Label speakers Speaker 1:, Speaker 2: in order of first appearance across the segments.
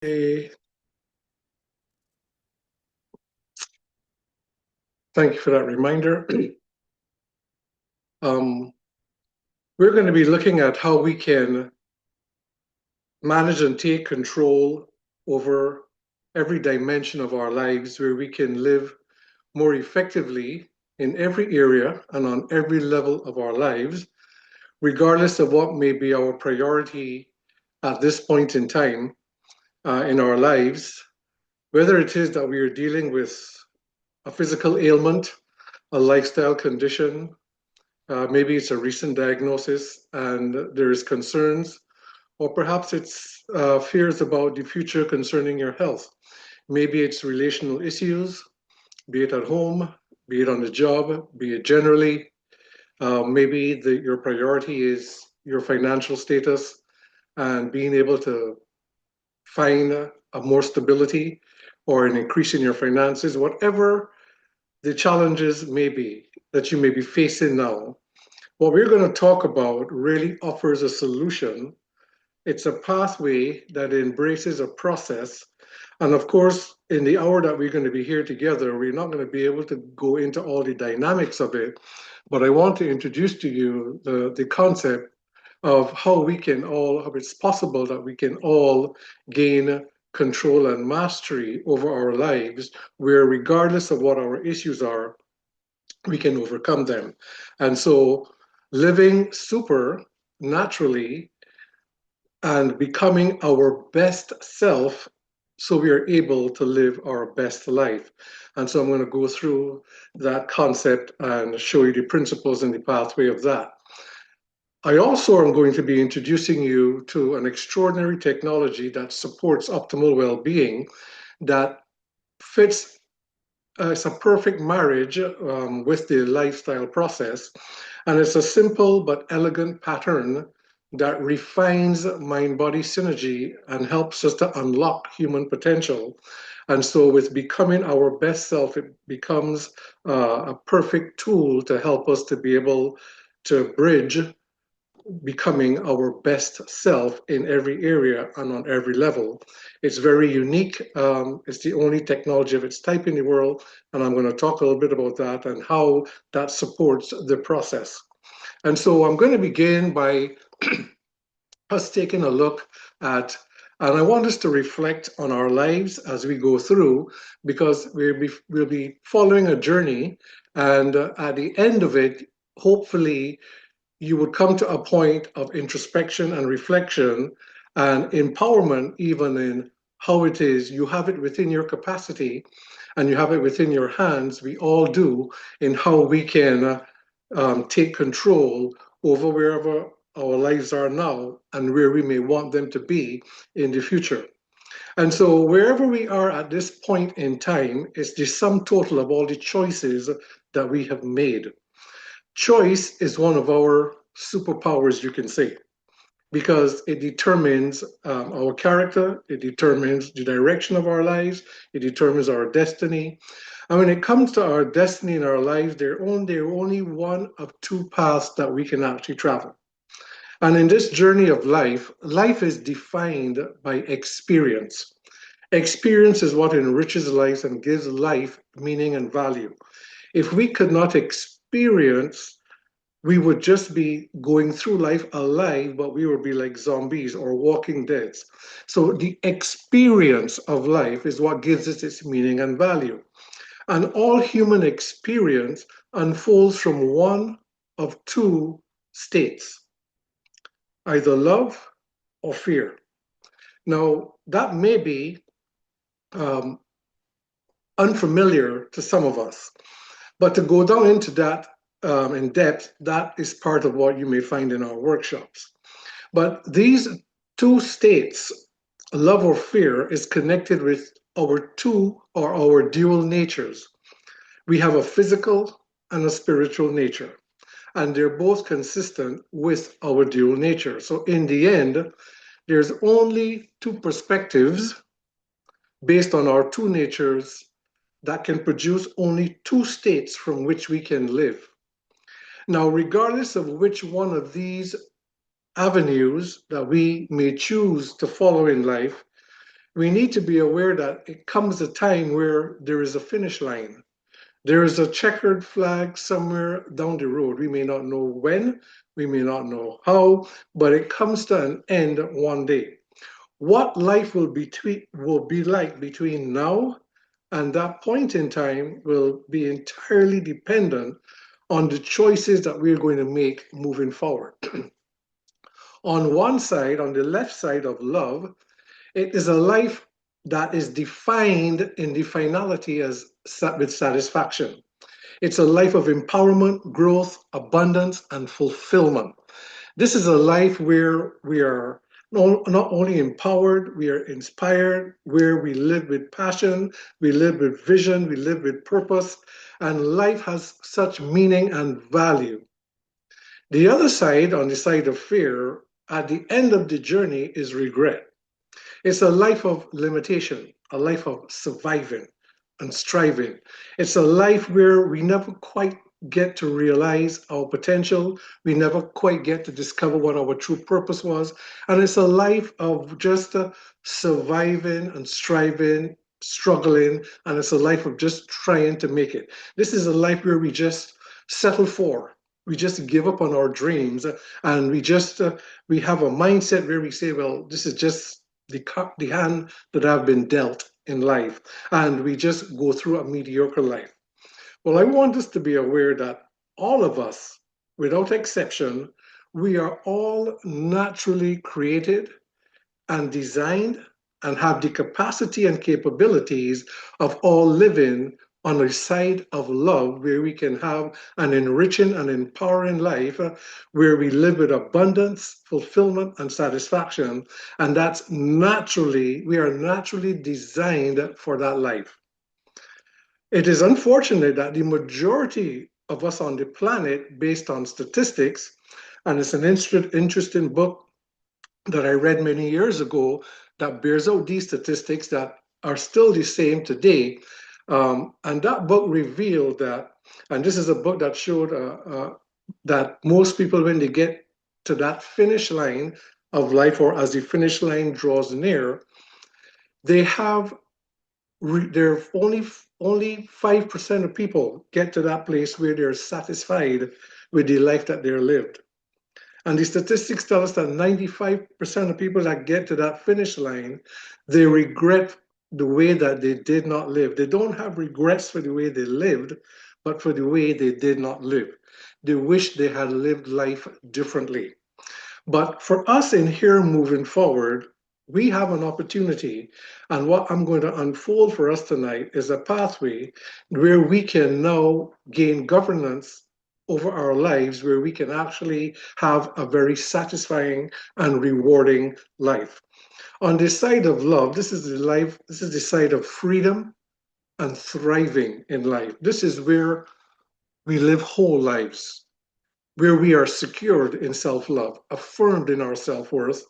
Speaker 1: Hey, thank you for that reminder. Um, we're going to be looking at how we can manage and take control over every dimension of our lives, where we can live more effectively in every area and on every level of our lives, regardless of what may be our priority at this point in time in our lives, whether it is that we are dealing with a physical ailment, a lifestyle condition. Maybe it's a recent diagnosis and there is concerns, or perhaps it's fears about the future concerning your health. Maybe it's relational issues, be it at home, be it on the job, be it generally. Maybe your priority is your financial status and being able to find a more stability or an increase in your finances, whatever the challenges may be that you may be facing now. What we're going to talk about really offers a solution. It's a pathway that embraces a process. And of course, in the hour that we're going to be here together, we're not going to be able to go into all the dynamics of it. But I want to introduce to you the concept of how it's possible that we can all gain control and mastery over our lives, where regardless of what our issues are, we can overcome them. And so living super naturally and becoming our best self so we are able to live our best life. And so I'm going to go through that concept and show you the principles and the pathway of that. I also am going to be introducing you to an extraordinary technology that supports optimal well-being that fits. It's a perfect marriage with the lifestyle process, and it's a simple but elegant pattern that refines mind-body synergy and helps us to unlock human potential. And so, with becoming our best self, it becomes a perfect tool to help us to be able to bridge becoming our best self in every area and on every level. It's very unique. It's the only technology of its type in the world. And I'm going to talk a little bit about that and how that supports the process. And so I'm going to begin by us taking a look at, and I want us to reflect on our lives as we go through, because we'll be following a journey. And at the end of it, hopefully, you would come to a point of introspection and reflection and empowerment, even in how it is you have it within your capacity and you have it within your hands. We all do, in how we can take control over wherever our lives are now and where we may want them to be in the future. And so, wherever we are at this point in time is the sum total of all the choices that we have made. Choice is one of our superpowers, you can say, because it determines our character, it determines the direction of our lives, it determines our destiny. And when it comes to our destiny in our lives, there are only one of two paths that we can actually travel. And in this journey of life, life is defined by experience. Experience is what enriches life and gives life meaning and value. If we could not experience, we would just be going through life alive, but we would be like zombies or walking dead. So the experience of life is what gives it its meaning and value. And all human experience unfolds from one of two states, either love or fear. Now, that may be um, unfamiliar to some of us, but to go down into that in depth, that is part of what you may find in our workshops. But these two states, love or fear, is connected with our dual natures. We have a physical and a spiritual nature, and they're both consistent with our dual nature. So in the end, there's only two perspectives based on our two natures that can produce only two states from which we can live. Now, regardless of which one of these avenues that we may choose to follow in life, we need to be aware that it comes a time where there is a finish line. There is a checkered flag somewhere down the road. We may not know when, we may not know how, but it comes to an end one day. What life will be like between now and that point in time will be entirely dependent on the choices that we're going to make moving forward. On one side, on the left side of love, it is a life that is defined in the finality as with satisfaction. It's a life of empowerment, growth, abundance, and fulfillment. This is a life where we are not only empowered, we are inspired, where we live with passion, we live with vision, we live with purpose, and life has such meaning and value. The other side, on the side of fear, at the end of the journey is regret. It's a life of limitation, a life of surviving and striving. It's a life where we never quite get to realize our potential. We never quite get to discover what our true purpose was. And it's a life of just surviving and striving, struggling, and it's a life of just trying to make it. This is a life where we just settle for. We just give up on our dreams, and we have a mindset where we say, well, this is just the hand that I've been dealt in life, and we just go through a mediocre life. Well, I want us to be aware that all of us, without exception, we are all naturally created and designed and have the capacity and capabilities of all living on the side of love, where we can have an enriching and empowering life, where we live with abundance, fulfillment, and satisfaction. And we are naturally designed for that life. It is unfortunate that the majority of us on the planet, based on statistics, and it's an interesting book that I read many years ago that bears out these statistics that are still the same today. And that book revealed that, and this is a book that showed that most people, when they get to that finish line of life, or as the finish line draws near, they have, they're only 5% of people get to that place where they're satisfied with the life that they're lived. And the statistics tell us that 95% of people that get to that finish line, they regret the way that they did not live. They don't have regrets for the way they lived, but for the way they did not live. They wish they had lived life differently. But for us in here moving forward, we have an opportunity. And what I'm going to unfold for us tonight is a pathway where we can now gain governance over our lives, where we can actually have a very satisfying and rewarding life. On the side of love, this is the side of freedom and thriving in life. This is where we live whole lives, where we are secured in self-love, affirmed in our self-worth,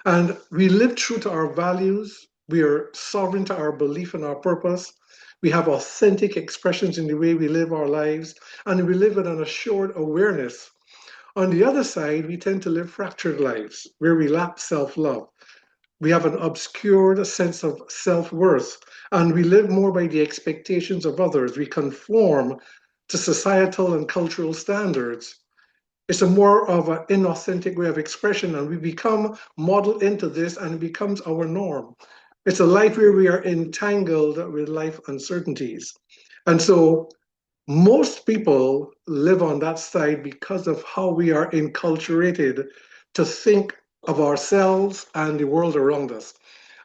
Speaker 1: and we live true to our values. We are sovereign to our belief and our purpose. We have authentic expressions in the way we live our lives, and we live with an assured awareness. On the other side, we tend to live fractured lives where we lack self-love. We have an obscured sense of self-worth, and we live more by the expectations of others. We conform to societal and cultural standards. It's a more of an inauthentic way of expression, and we become modeled into this, and it becomes our norm. It's a life where we are entangled with life uncertainties. And so most people live on that side because of how we are enculturated to think of ourselves and the world around us.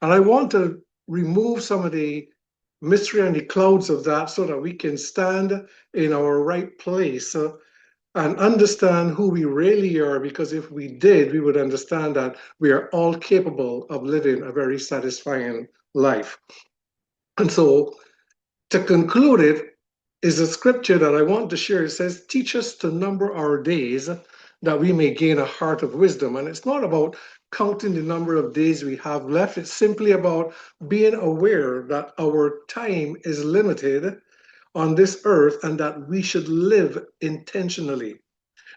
Speaker 1: And I want to remove some of the mystery and the clouds of that so that we can stand in our right place and understand who we really are, because if we did, we would understand that we are all capable of living a very satisfying life. And so, to conclude it, is a scripture that I want to share. It says, teach us to number our days that we may gain a heart of wisdom. And it's not about counting the number of days we have left. It's simply about being aware that our time is limited on this earth, and that we should live intentionally.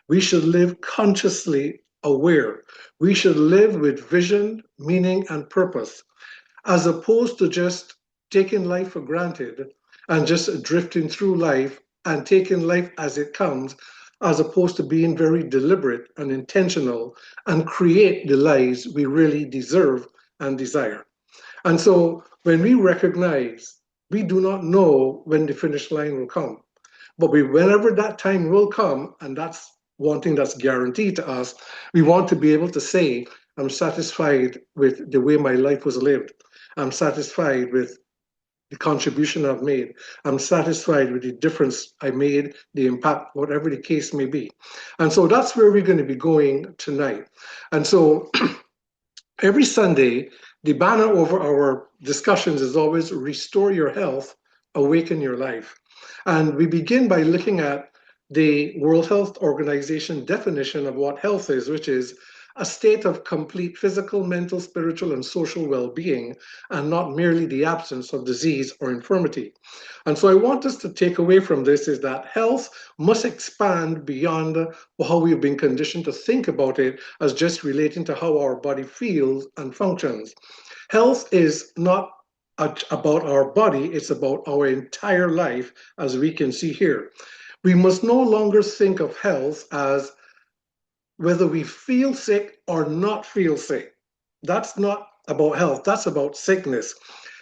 Speaker 1: We should live consciously aware. We should live with vision, meaning, and purpose. as opposed to just taking life for granted and just drifting through life and taking life as it comes, as opposed to being very deliberate and intentional and create the lives we really deserve and desire. And so when we recognize we do not know when the finish line will come, but whenever that time will come, and that's one thing that's guaranteed to us, we want to be able to say, I'm satisfied with the way my life was lived. I'm satisfied with the contribution I've made. I'm satisfied with the difference I made, the impact, whatever the case may be. And so that's where we're going to be going tonight. And so every Sunday, the banner over our discussions is always restore your health, awaken your life. And we begin by looking at the World Health Organization definition of what health is, which is a state of complete physical, mental, spiritual, and social well being, and not merely the absence of disease or infirmity. And so I want us to take away from this is that health must expand beyond how we've been conditioned to think about it as just relating to how our body feels and functions. Health is not about our body, it's about our entire life, as we can see here. We must no longer think of health as whether we feel sick or not feel sick. That's not about health, that's about sickness.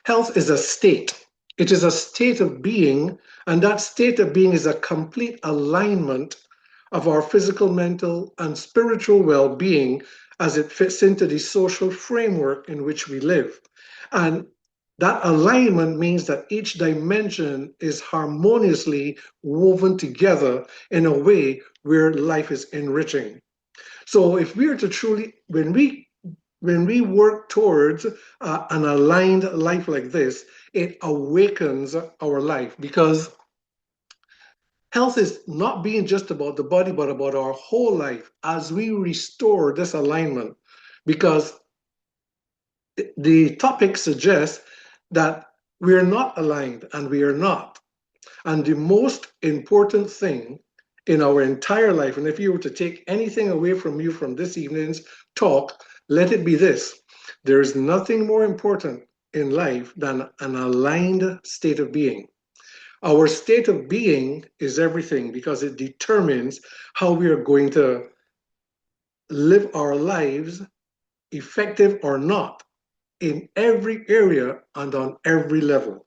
Speaker 1: Health is a state. It is a state of being, and that state of being is a complete alignment of our physical, mental, and spiritual well being as it fits into the social framework in which we live. And that alignment means that each dimension is harmoniously woven together in a way where life is enriching. So if we are to truly, when we work towards an aligned life like this, it awakens our life because health is not being just about the body, but about our whole life as we restore this alignment. Because the topic suggests that we're not aligned and we are not. And the most important thing in our entire life, and if you were to take anything away from you from this evening's talk, let it be this. There is nothing more important in life than an aligned state of being. Our state of being is everything because it determines how we are going to live our lives, effective or not, in every area and on every level.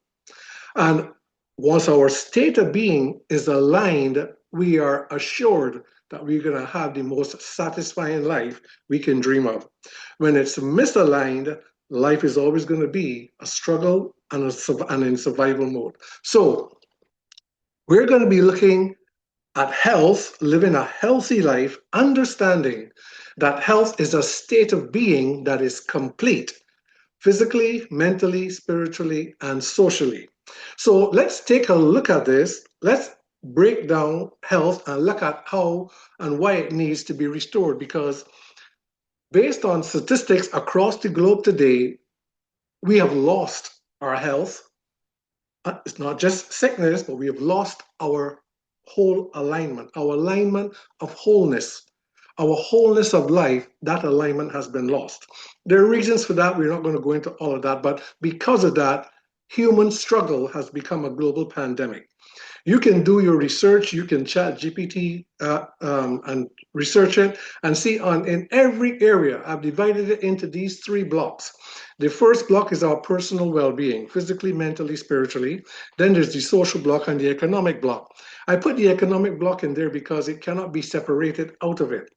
Speaker 1: And once our state of being is aligned, we are assured that we're going to have the most satisfying life we can dream of. When it's misaligned, life is always going to be a struggle and in survival mode. So we're going to be looking at health, living a healthy life, understanding that health is a state of being that is complete physically, mentally, spiritually, and socially. So let's take a look at this. Let's break down health and look at how and why it needs to be restored. Because based on statistics across the globe today, we have lost our health. It's not just sickness, but we have lost our whole alignment, our alignment of wholeness. Our wholeness of life, that alignment has been lost. There are reasons for that. We're not going to go into all of that, but because of that, human struggle has become a global pandemic. You can do your research, you can chat GPT and research it and see in every area, I've divided it into these three blocks. The first block is our personal well-being, physically, mentally, spiritually. Then there's the social block and the economic block. I put the economic block in there because it cannot be separated out of it.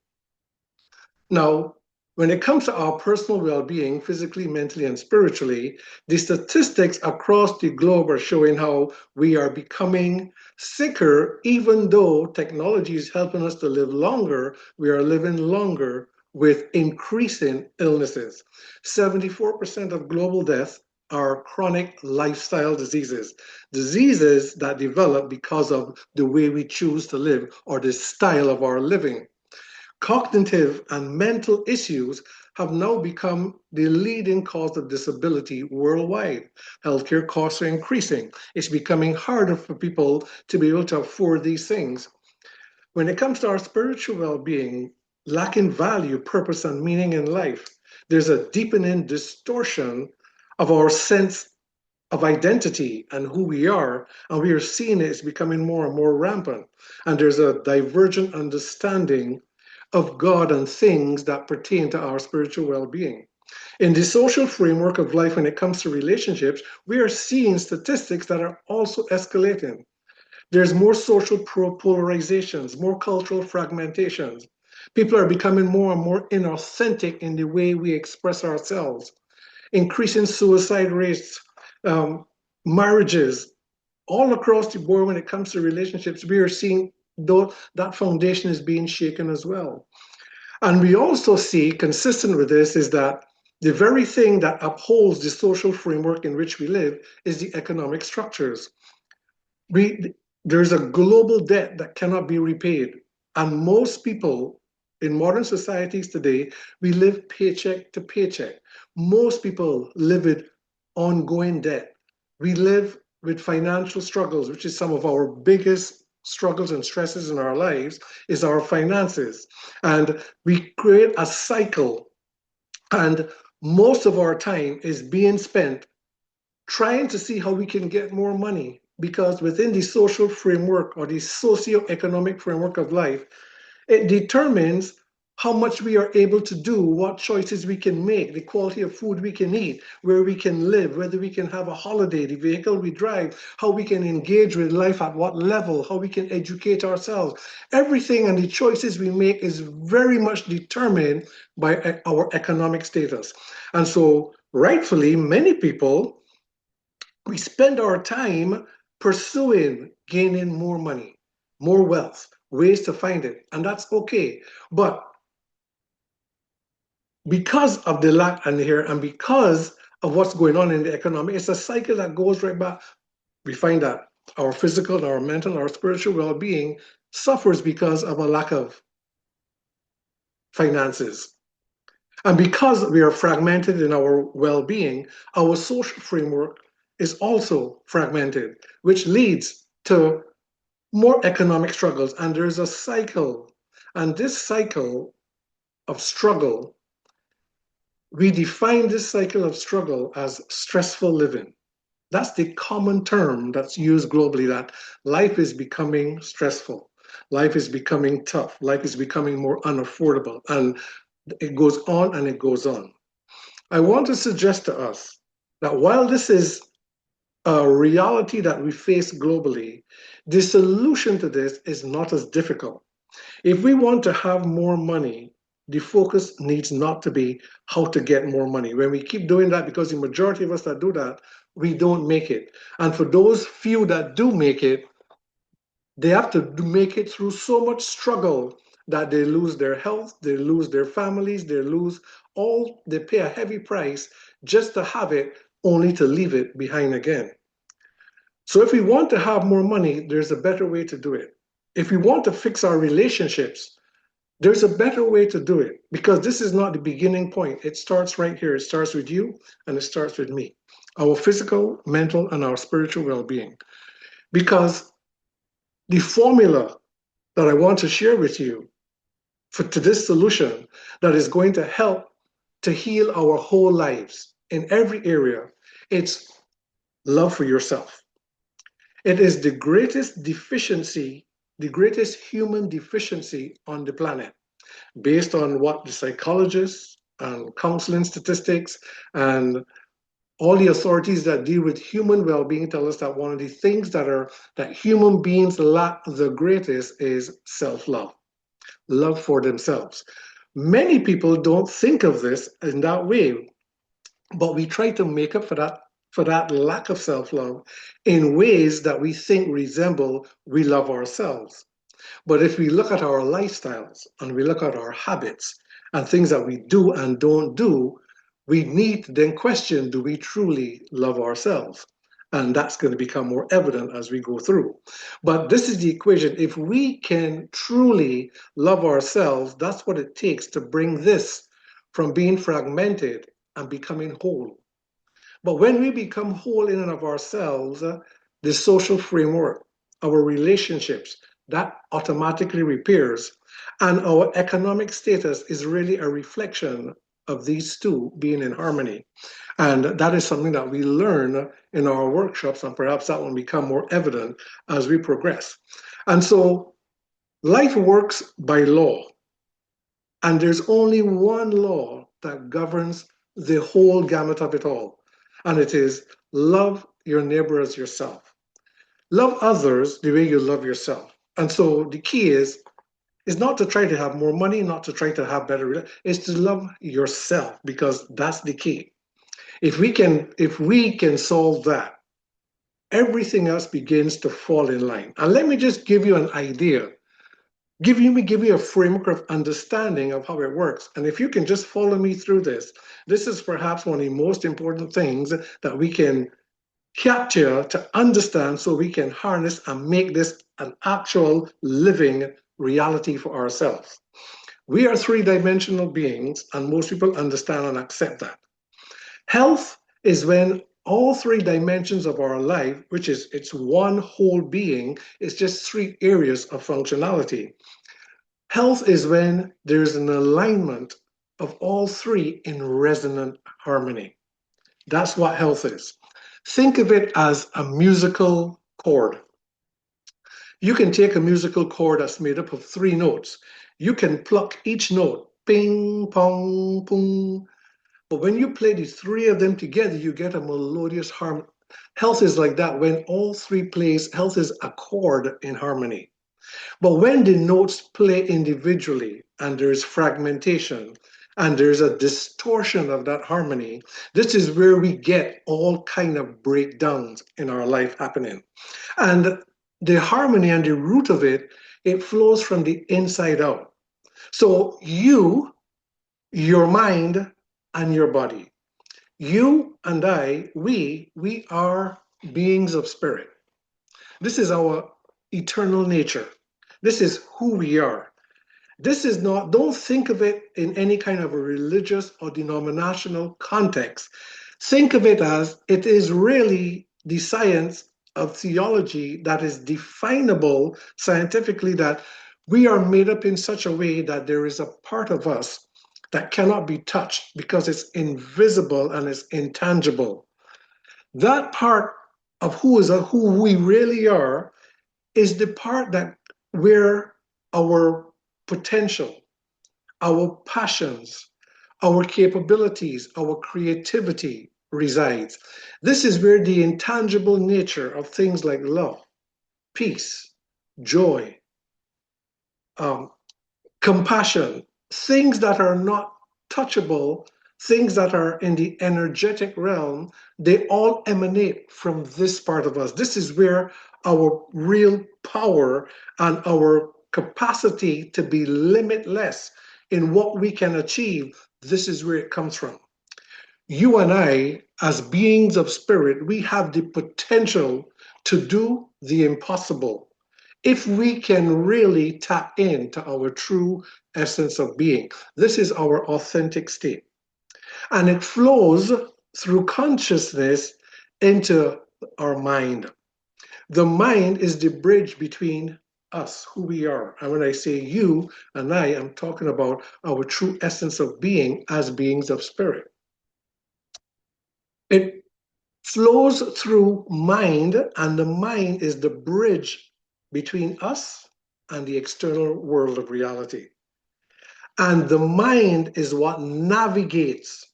Speaker 1: Now, when it comes to our personal well-being, physically, mentally, and spiritually, the statistics across the globe are showing how we are becoming sicker, even though technology is helping us to live longer, we are living longer with increasing illnesses. 74% of global deaths are chronic lifestyle diseases, diseases that develop because of the way we choose to live or the style of our living. Cognitive and mental issues have now become the leading cause of disability worldwide. Healthcare costs are increasing. It's becoming harder for people to be able to afford these things. When it comes to our spiritual well-being, lacking value, purpose, and meaning in life, there's a deepening distortion of our sense of identity and who we are, and we are seeing it is becoming more and more rampant. And there's a divergent understanding of God and things that pertain to our spiritual well being. In the social framework of life, when it comes to relationships, we are seeing statistics that are also escalating. There's more social polarizations, more cultural fragmentations. People are becoming more and more inauthentic in the way we express ourselves, increasing suicide rates, um, marriages, all across the board when it comes to relationships. We are seeing though that foundation is being shaken as well. And we also see, consistent with this, is that the very thing that upholds the social framework in which we live is the economic structures. We, there's a global debt that cannot be repaid. And most people in modern societies today, we live paycheck to paycheck. Most people live with ongoing debt. We live with financial struggles, which is some of our biggest struggles and stresses in our lives, is our finances. And we create a cycle, and most of our time is being spent trying to see how we can get more money, because within the social framework or the socio-economic framework of life, it determines how much we are able to do, what choices we can make, the quality of food we can eat, where we can live, whether we can have a holiday, the vehicle we drive, how we can engage with life at what level, how we can educate ourselves. Everything and the choices we make is very much determined by our economic status. And so, rightfully, many people, we spend our time pursuing gaining more money, more wealth, ways to find it, and that's okay. But because of the lack and here, and because of what's going on in the economy, it's a cycle that goes right back. We find that our physical, our mental, our spiritual well-being suffers because of a lack of finances. And because we are fragmented in our well being, our social framework is also fragmented, which leads to more economic struggles. And there's a cycle. And this cycle of struggle, we define this cycle of struggle as stressful living. That's the common term that's used globally, that life is becoming stressful. Life is becoming tough. Life is becoming more unaffordable. And it goes on and it goes on. I want to suggest to us that while this is a reality that we face globally, the solution to this is not as difficult. If we want to have more money, the focus needs not to be how to get more money. When we keep doing that, because the majority of us that do that, we don't make it. And for those few that do make it, they have to make it through so much struggle that they lose their health, they lose their families, they pay a heavy price just to have it, only to leave it behind again. So if we want to have more money, there's a better way to do it. If we want to fix our relationships, there's a better way to do it, because this is not the beginning point. It starts right here. It starts with you and it starts with me, our physical, mental, and our spiritual well-being. Because the formula that I want to share with you to this solution that is going to help to heal our whole lives in every area, it's love for yourself. It is the greatest deficiency, the greatest human deficiency on the planet, based on what the psychologists and counseling statistics and all the authorities that deal with human well-being tell us, that one of the things that human beings lack the greatest is self-love, love for themselves. Many people don't think of this in that way, but we try to make up for that lack of self-love in ways that we think resemble we love ourselves. But if we look at our lifestyles and we look at our habits and things that we do and don't do, we need to then question, do we truly love ourselves? And that's going to become more evident as we go through. But this is the equation. If we can truly love ourselves, that's what it takes to bring this from being fragmented and becoming whole. But when we become whole in and of ourselves, the social framework, our relationships, that automatically repairs. And our economic status is really a reflection of these two being in harmony. And that is something that we learn in our workshops, and perhaps that will become more evident as we progress. And so life works by law, and there's only one law that governs the whole gamut of it all, and it is love your neighbor as yourself. Love others the way you love yourself. And so the key is not to try to have more money, not to try to have better, it's to love yourself, because that's the key. If we can solve that, everything else begins to fall in line. And let me just give you an idea, give you a framework of understanding of how it works. And if you can just follow me through this is perhaps one of the most important things that we can capture to understand, so we can harness and make this an actual living reality for ourselves. We are three-dimensional beings, and most people understand and accept that. Health is when all three dimensions of our life, which is it's one whole being, is just three areas of functionality. Health is when there's an alignment of all three in resonant harmony. That's what health is. Think of it as a musical chord. You can take a musical chord that's made up of three notes. You can pluck each note, ping, pong, pong. But when you play the three of them together, you get a melodious harmony. Health is like that. When all three plays, health is a chord in harmony. But when the notes play individually and there's fragmentation and there's a distortion of that harmony, this is where we get all kind of breakdowns in our life happening. And the harmony and the root of it, it flows from the inside out. So you, your mind, and your body. You and I, we are beings of spirit. This is our eternal nature. This is who we are. This is not, don't think of it in any kind of a religious or denominational context. Think of it as it is really the science of theology that is definable scientifically, that we are made up in such a way that there is a part of us that cannot be touched because it's invisible and it's intangible. That part of who we really are is the part that where our potential, our passions, our capabilities, our creativity resides. This is where the intangible nature of things like love, peace, joy, compassion, things that are not touchable, things that are in the energetic realm, they all emanate from this part of us. This is where our real power and our capacity to be limitless in what we can achieve, this is where it comes from. You and I, as beings of spirit, we have the potential to do the impossible if we can really tap into our true essence of being. This is our authentic state. And it flows through consciousness into our mind. The mind is the bridge between us, who we are. And when I say you and I, I'm talking about our true essence of being as beings of spirit. It flows through mind, and the mind is the bridge between us and the external world of reality. And the mind is what navigates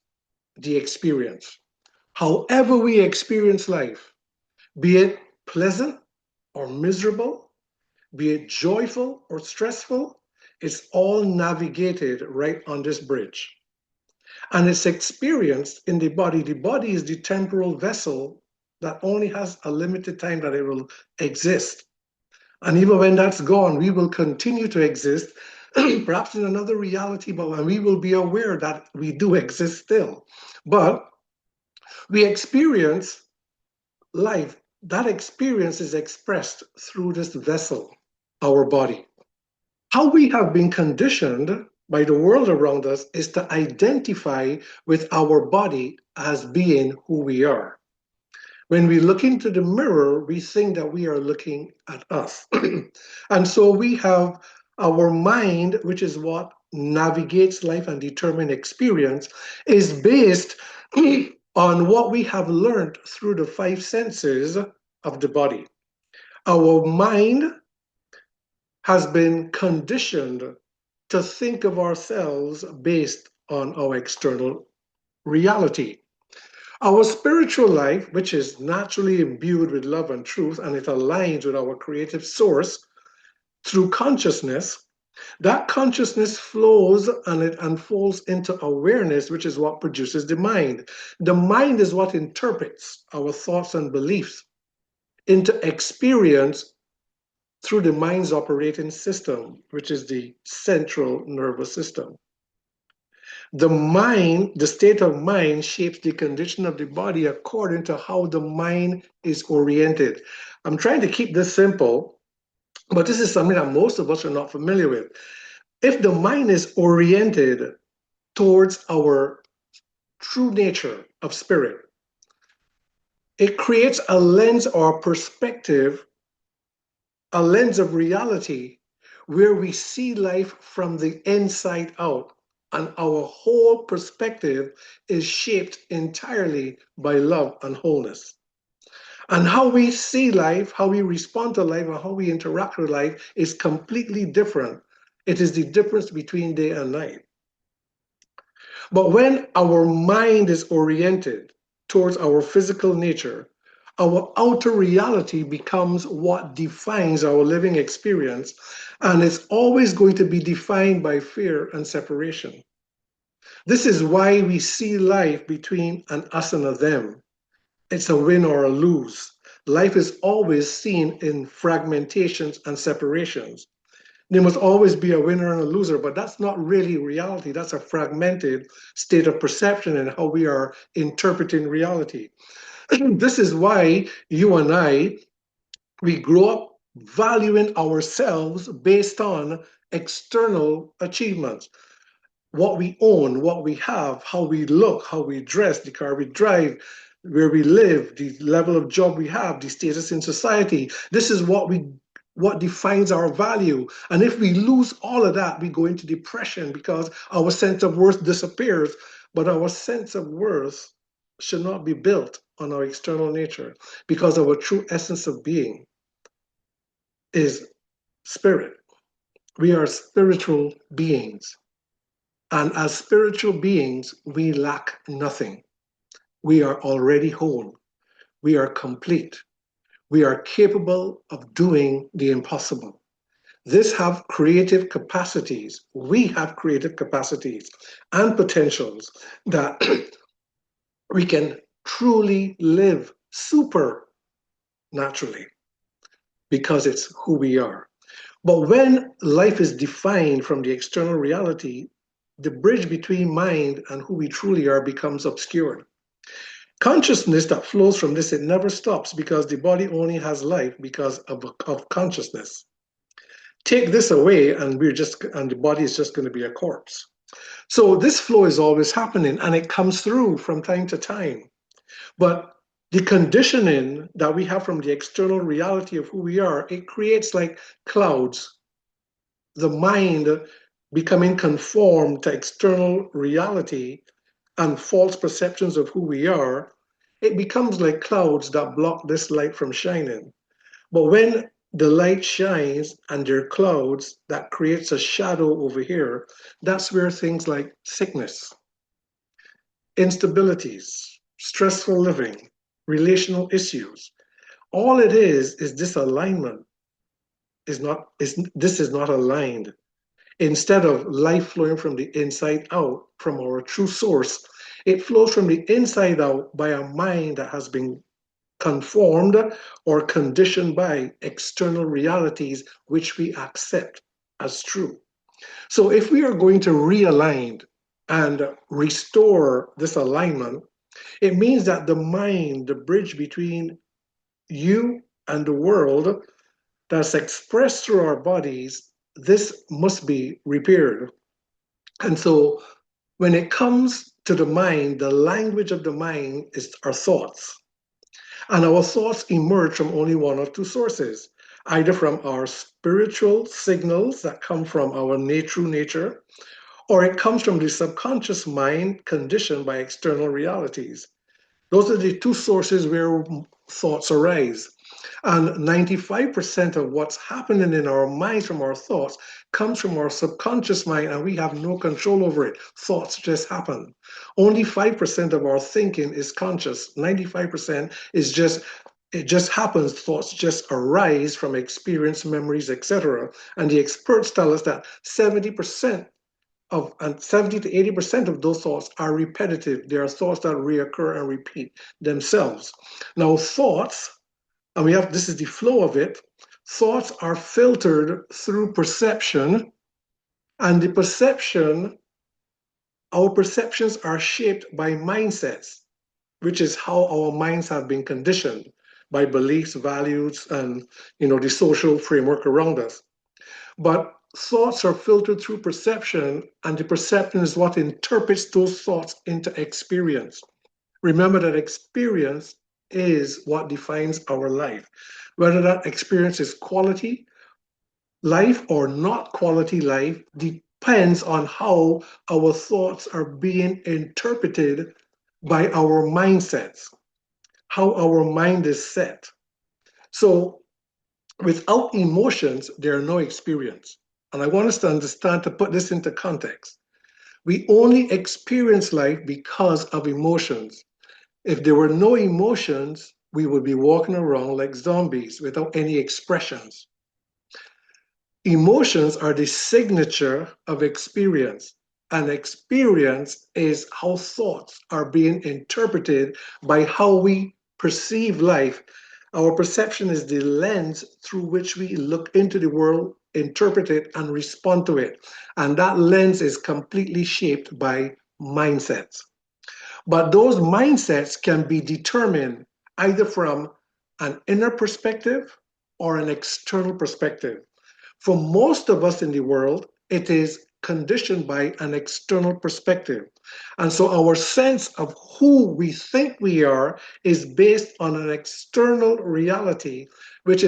Speaker 1: the experience. However we experience life, be it pleasant or miserable, be it joyful or stressful, it's all navigated right on this bridge. And it's experienced in the body. The body is the temporal vessel that only has a limited time that it will exist. And even when that's gone, we will continue to exist, perhaps in another reality, but we will be aware that we do exist still. But we experience life. That experience is expressed through this vessel, our body. How we have been conditioned by the world around us is to identify with our body as being who we are. When we look into the mirror, we think that we are looking at us. And so we have our mind, which is what navigates life and determines experience is based on what we have learned through the five senses of the body. Our mind has been conditioned to think of ourselves based on our external reality. Our spiritual life, which is naturally imbued with love and truth, and it aligns with our creative source through consciousness, that consciousness flows and it unfolds into awareness, which is what produces the mind. The mind is what interprets our thoughts and beliefs into experience through the mind's operating system, which is the central nervous system. The mind, the state of mind, shapes the condition of the body according to how the mind is oriented. I'm trying to keep this simple, but this is something that most of us are not familiar with. If the mind is oriented towards our true nature of spirit, it creates a lens or perspective, a lens of reality where we see life from the inside out. And our whole perspective is shaped entirely by love and wholeness. And how we see life, how we respond to life, and how we interact with life is completely different. It is the difference between day and night. But when our mind is oriented towards our physical nature, our outer reality becomes what defines our living experience, and it's always going to be defined by fear and separation. This is why we see life between an us and a them. It's a win or a lose. Life is always seen in fragmentations and separations. There must always be a winner and a loser, but that's not really reality. That's a fragmented state of perception and how we are interpreting reality. This is why you and I, we grow up valuing ourselves based on external achievements. What we own, what we have, how we look, how we dress, the car we drive, where we live, the level of job we have, the status in society. This is what defines our value. And if we lose all of that, we go into depression because our sense of worth disappears. But our sense of worth should not be built on our external nature because our true essence of being is spirit. We are spiritual beings. And as spiritual beings, we lack nothing. We are already whole. We are complete. We are capable of doing the impossible. This have creative capacities. We have creative capacities and potentials that we can truly live super naturally because it's who we are. But when life is defined from the external reality, the bridge between mind and who we truly are becomes obscured. Consciousness that flows from this, it never stops because the body only has life because of consciousness. Take this away and the body is just going to be a corpse. So this flow is always happening and it comes through from time to time. But the conditioning that we have from the external reality of who we are, it creates like clouds. The mind becoming conformed to external reality and false perceptions of who we are, it becomes like clouds that block this light from shining. But when the light shines and there are clouds, that creates a shadow over here. That's where things like sickness, instabilities, stressful living, relational issues, all it is disalignment. This is not aligned. Instead of life flowing from the inside out, from our true source, it flows from the inside out by a mind that has been conformed or conditioned by external realities which we accept as true. So if we are going to realign and restore this alignment, it means that the mind, the bridge between you and the world that's expressed through our bodies, this must be repaired. And so when it comes to the mind, the language of the mind is our thoughts. And our thoughts emerge from only one or two sources, either from our spiritual signals that come from our true nature, or it comes from the subconscious mind conditioned by external realities. Those are the two sources where thoughts arise. And 95% of what's happening in our minds from our thoughts comes from our subconscious mind, and we have no control over it. Thoughts just happen. Only 5% of our thinking is conscious. 95% is just it just happens. Thoughts just arise from experience, memories, etc. And the experts tell us that 70% of and 70 to 80% of those thoughts are repetitive. They are thoughts that reoccur and repeat themselves. Now, thoughts, and we have this is the flow of it. Thoughts are filtered through perception, and the perception, our perceptions are shaped by mindsets, which is how our minds have been conditioned by beliefs, values, and the social framework around us. But thoughts are filtered through perception, and the perception is what interprets those thoughts into experience. Remember that experience is what defines our life. Whether that experience is quality life or not quality life depends on how our thoughts are being interpreted by our mindsets, how our mind is set. So without emotions, there are no experience. And I want us to understand, to put this into context. We only experience life because of emotions. If there were no emotions, we would be walking around like zombies without any expressions. Emotions are the signature of experience, and experience is how thoughts are being interpreted by how we perceive life. Our perception is the lens through which we look into the world, interpret it, and respond to it. And that lens is completely shaped by mindsets. But those mindsets can be determined either from an inner perspective or an external perspective. For most of us in the world, it is conditioned by an external perspective. And so our sense of who we think we are is based on an external reality, which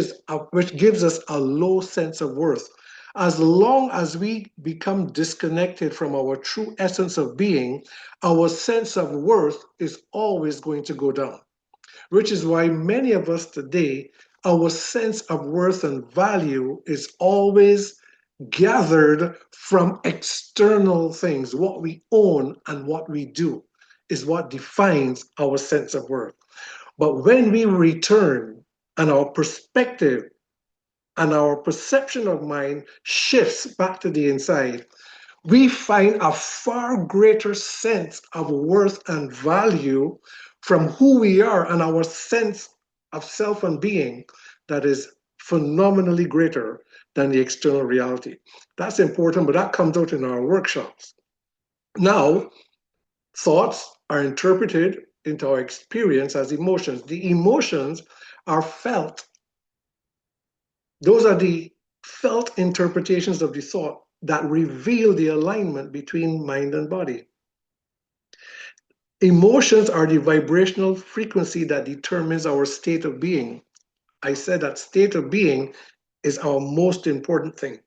Speaker 1: gives us a low sense of worth. As long as we become disconnected from our true essence of being, our sense of worth is always going to go down, which is why many of us today, our sense of worth and value is always gathered from external things. What we own and what we do is what defines our sense of worth. But when we return and our perspective and our perception of mind shifts back to the inside, we find a far greater sense of worth and value from who we are and our sense of self and being that is phenomenally greater than the external reality. That's important, but that comes out in our workshops. Now, thoughts are interpreted into our experience as emotions. The emotions are felt. Those are the felt interpretations of the thought that reveal the alignment between mind and body. Emotions are the vibrational frequency that determines our state of being. I said that state of being is our most important thing.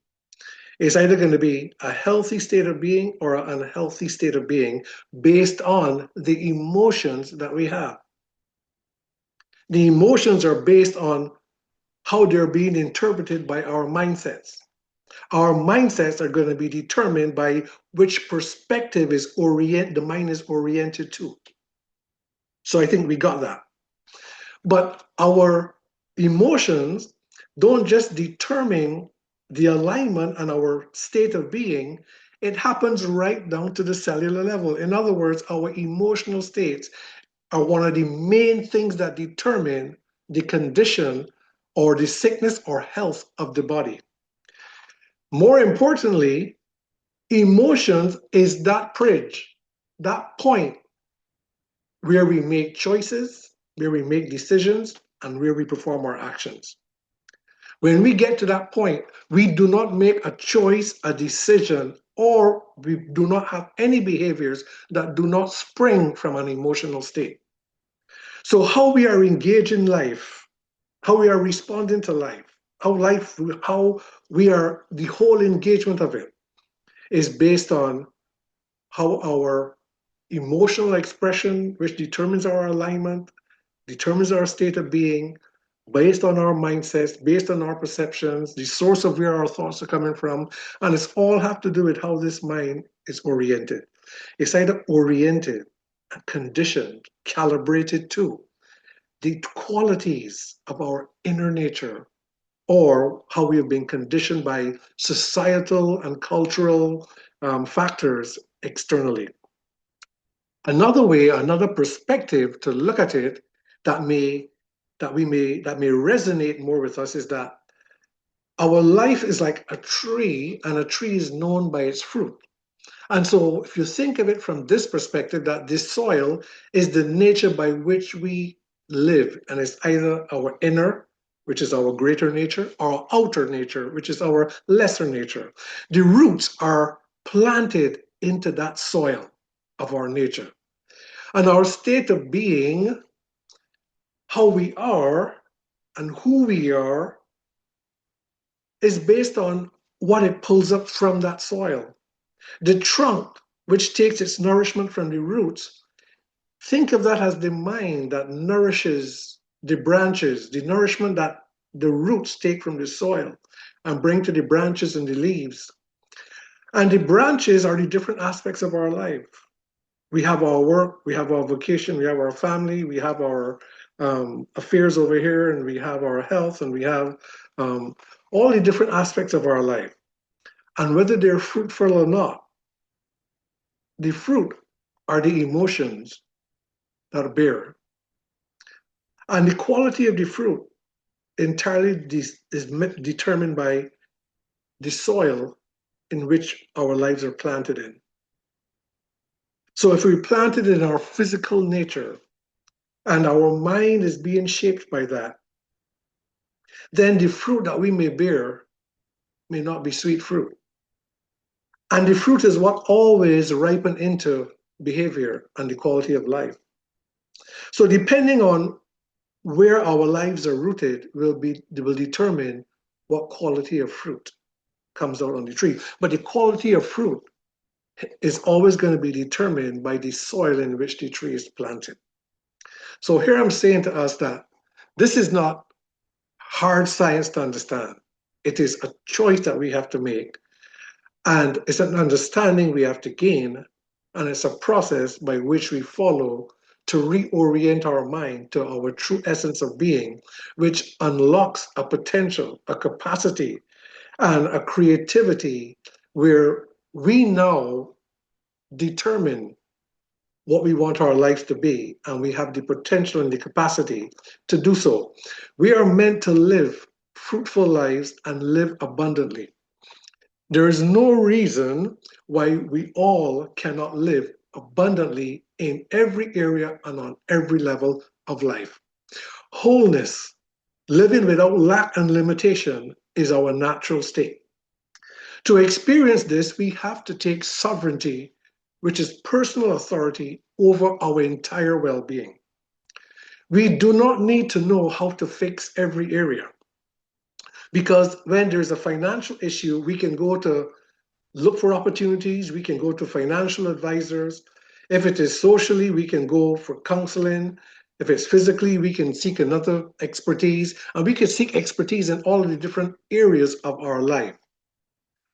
Speaker 1: It's either going to be a healthy state of being or an unhealthy state of being based on the emotions that we have. The emotions are based on how they're being interpreted by our mindsets. Our mindsets are going to be determined by which perspective the mind is oriented to. So I think we got that. But our emotions don't just determine the alignment and our state of being, it happens right down to the cellular level. In other words, our emotional states are one of the main things that determine the condition or the sickness or health of the body. More importantly, emotions is that bridge, that point where we make choices, where we make decisions, and where we perform our actions. When we get to that point, we do not make a choice, a decision, or we do not have any behaviors that do not spring from an emotional state. So, how we are engaging life, how we are responding to life, how we are, the whole engagement of it is based on how our emotional expression, which determines our alignment, determines our state of being, based on our mindsets, based on our perceptions, the source of where our thoughts are coming from. And it's all have to do with how this mind is oriented. It's either oriented and conditioned, calibrated to the qualities of our inner nature, or how we have been conditioned by societal and cultural factors externally. Another way, another perspective to look at it that may resonate more with us is that our life is like a tree, and a tree is known by its fruit. And so if you think of it from this perspective, that this soil is the nature by which we live, and it's either our inner, which is our greater nature, or our outer nature, which is our lesser nature. The roots are planted into that soil of our nature. And our state of being, how we are and who we are, is based on what it pulls up from that soil. The trunk, which takes its nourishment from the roots, think of that as the mind that nourishes the branches, the nourishment that the roots take from the soil and bring to the branches and the leaves. And the branches are the different aspects of our life. We have our work, we have our vocation, we have our family, we have our affairs over here, and we have our health, and we have all the different aspects of our life. And whether they're fruitful or not, the fruit are the emotions that bear. And the quality of the fruit entirely is determined by the soil in which our lives are planted in. So if we plant it in our physical nature and our mind is being shaped by that, then the fruit that we may bear may not be sweet fruit. And the fruit is what always ripen into behavior and the quality of life. So depending on where our lives are rooted will determine what quality of fruit comes out on the tree. But the quality of fruit is always going to be determined by the soil in which the tree is planted. So here I'm saying to us that this is not hard science to understand. It is a choice that we have to make, and it's an understanding we have to gain, and it's a process by which we follow to reorient our mind to our true essence of being, which unlocks a potential, a capacity, and a creativity where we now determine what we want our lives to be, and we have the potential and the capacity to do so. We are meant to live fruitful lives and live abundantly. There is no reason why we all cannot live abundantly in every area and on every level of life. Wholeness, living without lack and limitation, is our natural state. To experience this, we have to take sovereignty, which is personal authority over our entire well-being. We do not need to know how to fix every area, because when there's a financial issue, we can go to look for opportunities, we can go to financial advisors. If it is socially, we can go for counseling. If it's physically, we can seek another expertise, and we can seek expertise in all of the different areas of our life.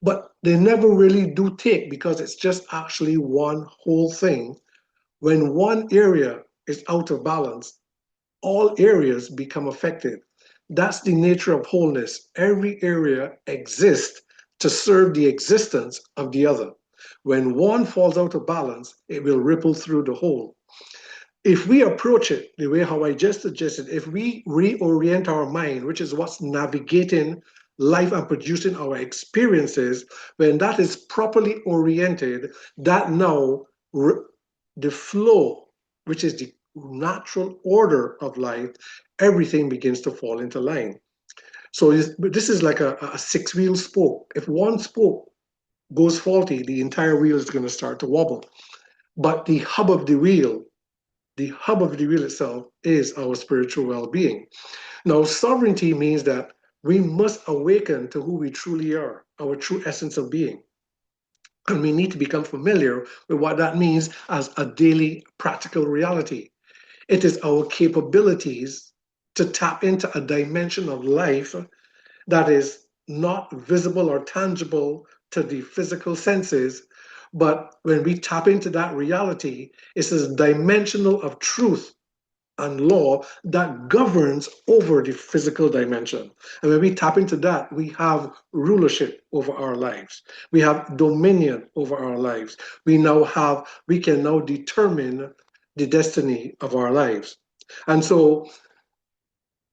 Speaker 1: But they never really do take, because it's just actually one whole thing. When one area is out of balance, all areas become affected. That's the nature of wholeness. Every area exists to serve the existence of the other. When one falls out of balance, it will ripple through the whole. If we approach it the way how I just suggested, if we reorient our mind, which is what's navigating life and producing our experiences, when that is properly oriented, that now the flow, which is the natural order of life, everything begins to fall into line. So this is like a six-wheel spoke. If one spoke goes faulty, the entire wheel is going to start to wobble. But the hub of the wheel itself is our spiritual well-being. Now, sovereignty means that we must awaken to who we truly are, our true essence of being. And we need to become familiar with what that means as a daily practical reality. It is our capabilities to tap into a dimension of life that is not visible or tangible to the physical senses. But when we tap into that reality, it's a dimensional of truth and law that governs over the physical dimension. And when we tap into that, we have rulership over our lives. We have dominion over our lives. We can now determine the destiny of our lives. And so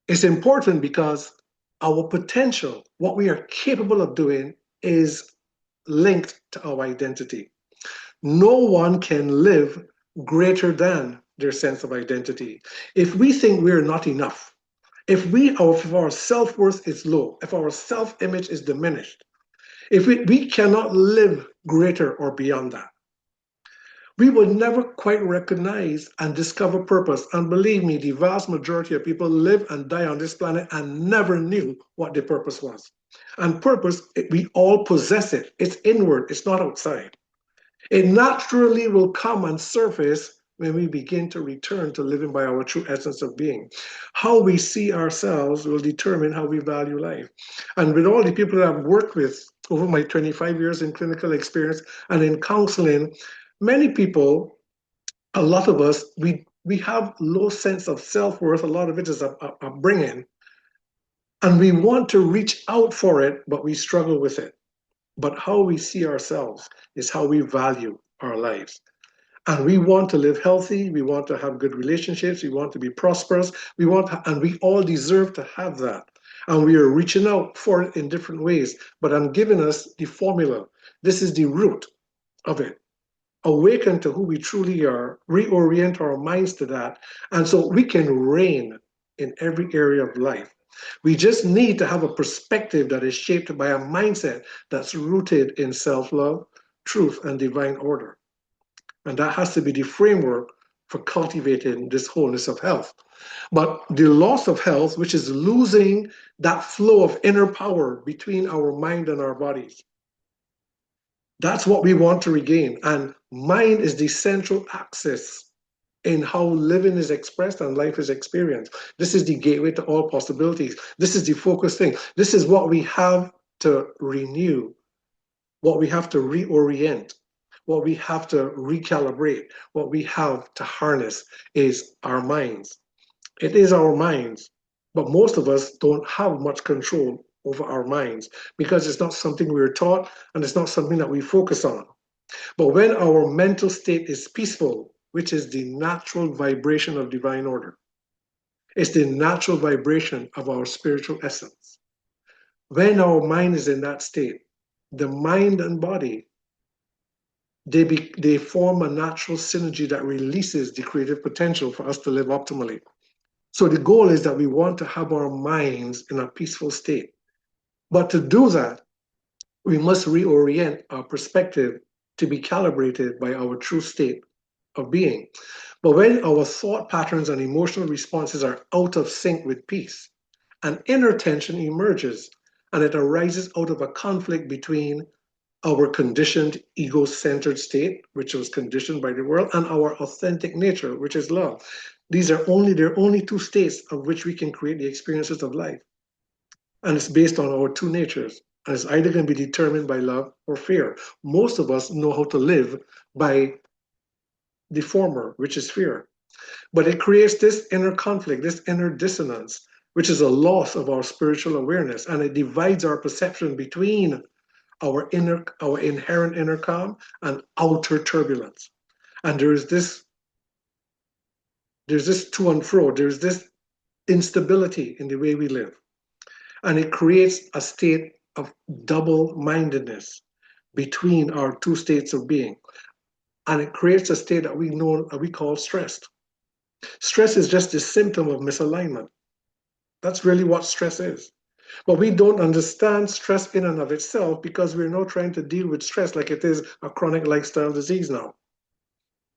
Speaker 1: it's important because our potential, what we are capable of doing, is linked to our identity. No one can live greater than their sense of identity. If we think we're not enough, if our self-worth is low, if our self-image is diminished, if we cannot live greater or beyond that, we would never quite recognize and discover purpose. And believe me, the vast majority of people live and die on this planet and never knew what their purpose was. And purpose, we all possess it. It's inward, it's not outside. It naturally will come and surface when we begin to return to living by our true essence of being. How we see ourselves will determine how we value life. And with all the people that I've worked with over my 25 years in clinical experience and in counseling, many people, a lot of us, we have low sense of self-worth. A lot of it is upbringing. And we want to reach out for it, but we struggle with it. But how we see ourselves is how we value our lives. And we want to live healthy. We want to have good relationships. We want to be prosperous. And we all deserve to have that. And we are reaching out for it in different ways. But I'm giving us the formula. This is the root of it. Awaken to who we truly are, reorient our minds to that. And so we can reign in every area of life. We just need to have a perspective that is shaped by a mindset that's rooted in self-love, truth, and divine order. And that has to be the framework for cultivating this wholeness of health. But the loss of health, which is losing that flow of inner power between our mind and our bodies, that's what we want to regain. And mind is the central axis in how living is expressed and life is experienced. This is the gateway to all possibilities. This is the focus thing. This is what we have to renew, what we have to reorient, what we have to recalibrate, what we have to harness is our minds. It is our minds, but most of us don't have much control over our minds because it's not something we're taught and it's not something that we focus on. But when our mental state is peaceful, which is the natural vibration of divine order, it's the natural vibration of our spiritual essence. When our mind is in that state, the mind and body, they form a natural synergy that releases the creative potential for us to live optimally. So the goal is that we want to have our minds in a peaceful state. But to do that, we must reorient our perspective to be calibrated by our true state of being. But when our thought patterns and emotional responses are out of sync with peace, an inner tension emerges, and it arises out of a conflict between our conditioned ego-centered state, which was conditioned by the world, and our authentic nature, which is love. There are only two states of which we can create the experiences of life. And it's based on our two natures. And it's either going to be determined by love or fear. Most of us know how to live by the former, which is fear. But it creates this inner conflict, this inner dissonance, which is a loss of our spiritual awareness. And it divides our perception between our inherent inner calm and outer turbulence. And there's this to and fro, there's this instability in the way we live. And it creates a state of double-mindedness between our two states of being. And it creates a state that we call stress. Stress is just a symptom of misalignment. That's really what stress is. But we don't understand stress in and of itself because we're now trying to deal with stress like it is a chronic lifestyle disease now.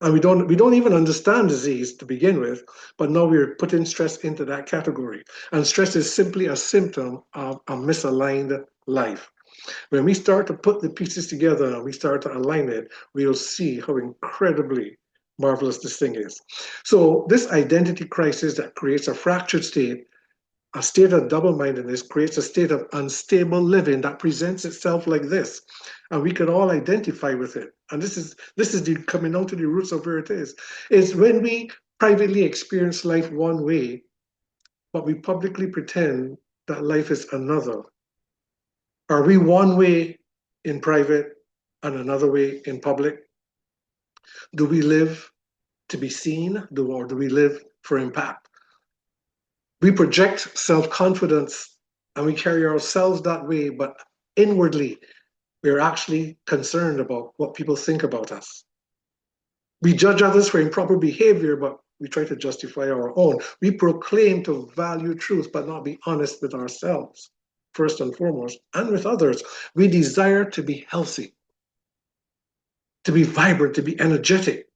Speaker 1: And we don't even understand disease to begin with, but now we're putting stress into that category. And stress is simply a symptom of a misaligned life. When we start to put the pieces together and we start to align it, we'll see how incredibly marvelous this thing is. So this identity crisis that creates a fractured state, a state of double-mindedness, creates a state of unstable living that presents itself like this. And we can all identify with it. And this is the coming out to the roots of where it is when we privately experience life one way, but we publicly pretend that life is another. Are we one way in private and another way in public? Do we live to be seen, or do we live for impact? We project self-confidence and we carry ourselves that way, but inwardly, we're actually concerned about what people think about us. We judge others for improper behavior, but we try to justify our own. We proclaim to value truth, but not be honest with ourselves, first and foremost, and with others. We desire to be healthy, to be vibrant, to be energetic,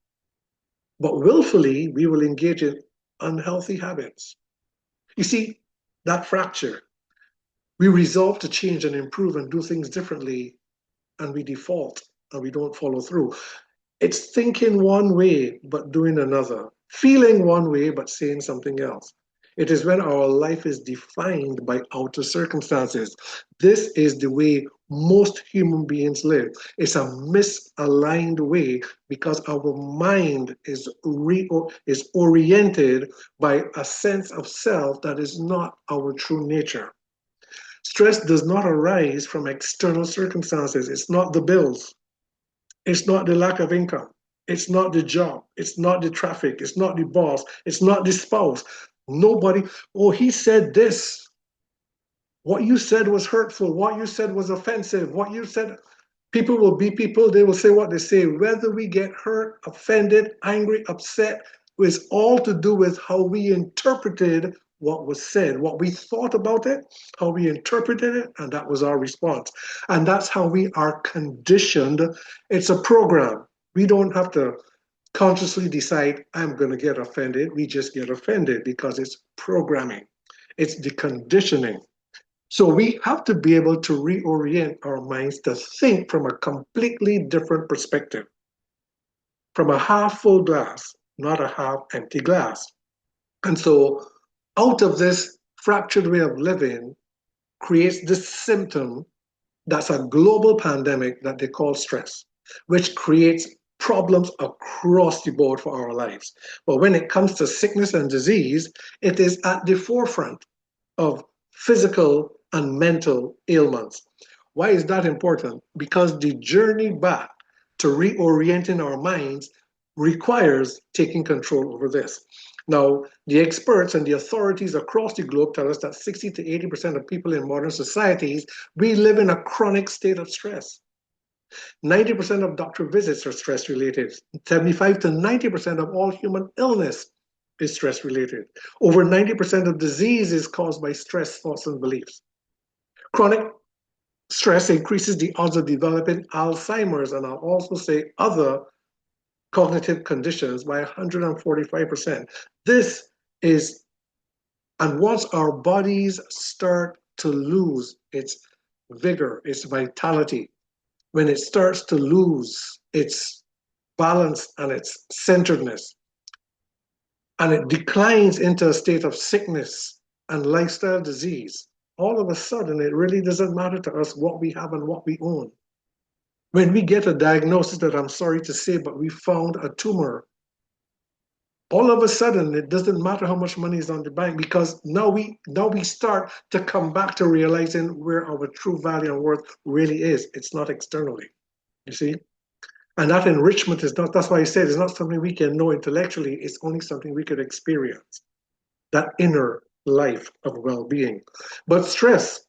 Speaker 1: but willfully, we will engage in unhealthy habits. You see, that fracture, we resolve to change and improve and do things differently, and we default and we don't follow through. It's thinking one way, but doing another, feeling one way, but saying something else. It is when our life is defined by outer circumstances. This is the way most human beings live. It's a misaligned way because our mind is oriented by a sense of self that is not our true nature. Stress does not arise from external circumstances. It's not the bills. It's not the lack of income. It's not the job. It's not the traffic. It's not the boss. It's not the spouse. Nobody, oh, he said this. What you said was hurtful. What you said was offensive. What you said, people will be people. They will say what they say. Whether we get hurt, offended, angry, upset, is all to do with how we interpreted what was said, what we thought about it, how we interpreted it, and that was our response. And that's how we are conditioned. It's a program. We don't have to consciously decide, I'm going to get offended. We just get offended because it's programming. It's the conditioning. So we have to be able to reorient our minds to think from a completely different perspective, from a half full glass, not a half empty glass. And so out of this fractured way of living creates this symptom that's a global pandemic that they call stress, which creates problems across the board for our lives. But when it comes to sickness and disease, it is at the forefront of physical and mental ailments. Why is that important? Because the journey back to reorienting our minds requires taking control over this. Now, the experts and the authorities across the globe tell us that 60 to 80% of people in modern societies, we live in a chronic state of stress. 90% of doctor visits are stress related. 75 to 90% of all human illness is stress related. Over 90% of disease is caused by stress, thoughts, and beliefs. Chronic stress increases the odds of developing Alzheimer's, and I'll also say other cognitive conditions, by 145%. This is, and once our bodies start to lose its vigor, its vitality, when it starts to lose its balance and its centeredness, and it declines into a state of sickness and lifestyle disease, all of a sudden, it really doesn't matter to us what we have and what we own. When we get a diagnosis that, I'm sorry to say, but we found a tumor, all of a sudden, it doesn't matter how much money is on the bank, because now we start to come back to realizing where our true value and worth really is. It's not externally, you see? And that enrichment is not, that's why I said it's not something we can know intellectually, it's only something we could experience, that inner life of well-being. But stress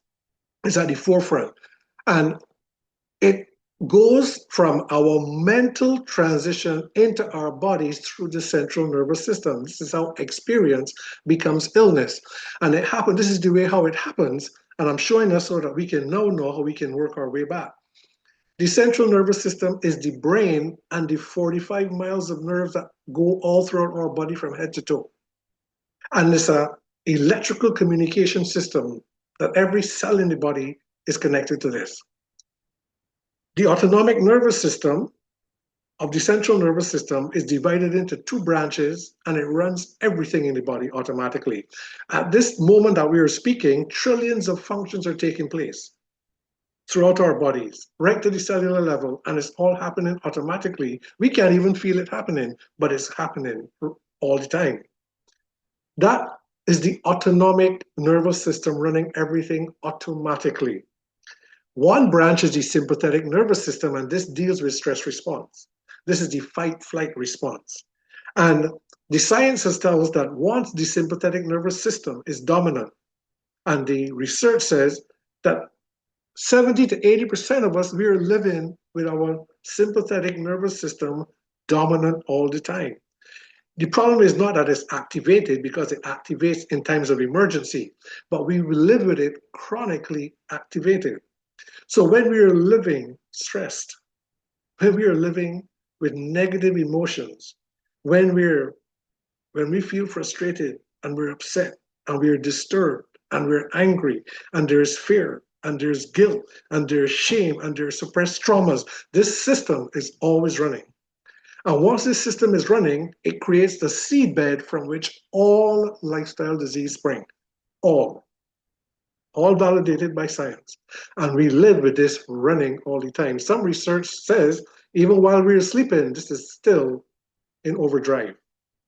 Speaker 1: is at the forefront, and it goes from our mental transition into our bodies through the central nervous system. This is how experience becomes illness. And it happens, this is the way how it happens, and I'm showing us so that we can now know how we can work our way back. The central nervous system is the brain and the 45 miles of nerves that go all throughout our body from head to toe. And it's an electrical communication system that every cell in the body is connected to this. The autonomic nervous system of the central nervous system is divided into two branches and it runs everything in the body automatically. At this moment that we are speaking, trillions of functions are taking place throughout our bodies, right to the cellular level, and it's all happening automatically. We can't even feel it happening, but it's happening all the time. That is the autonomic nervous system running everything automatically. One branch is the sympathetic nervous system, and this deals with stress response. This is the fight flight response. And the science has told us that once the sympathetic nervous system is dominant, and the research says that 70 to 80% of us, we are living with our sympathetic nervous system dominant all the time. The problem is not that it's activated because it activates in times of emergency, but we live with it chronically activated. So when we are living stressed, when we are living with negative emotions, when we feel frustrated and we're upset and we're disturbed and we're angry and there's fear and there's guilt and there's shame and there's suppressed traumas, this system is always running. And once this system is running, it creates the seedbed from which all lifestyle disease spring. All validated by science. And we live with this running all the time. Some research says even while we're sleeping, this is still in overdrive.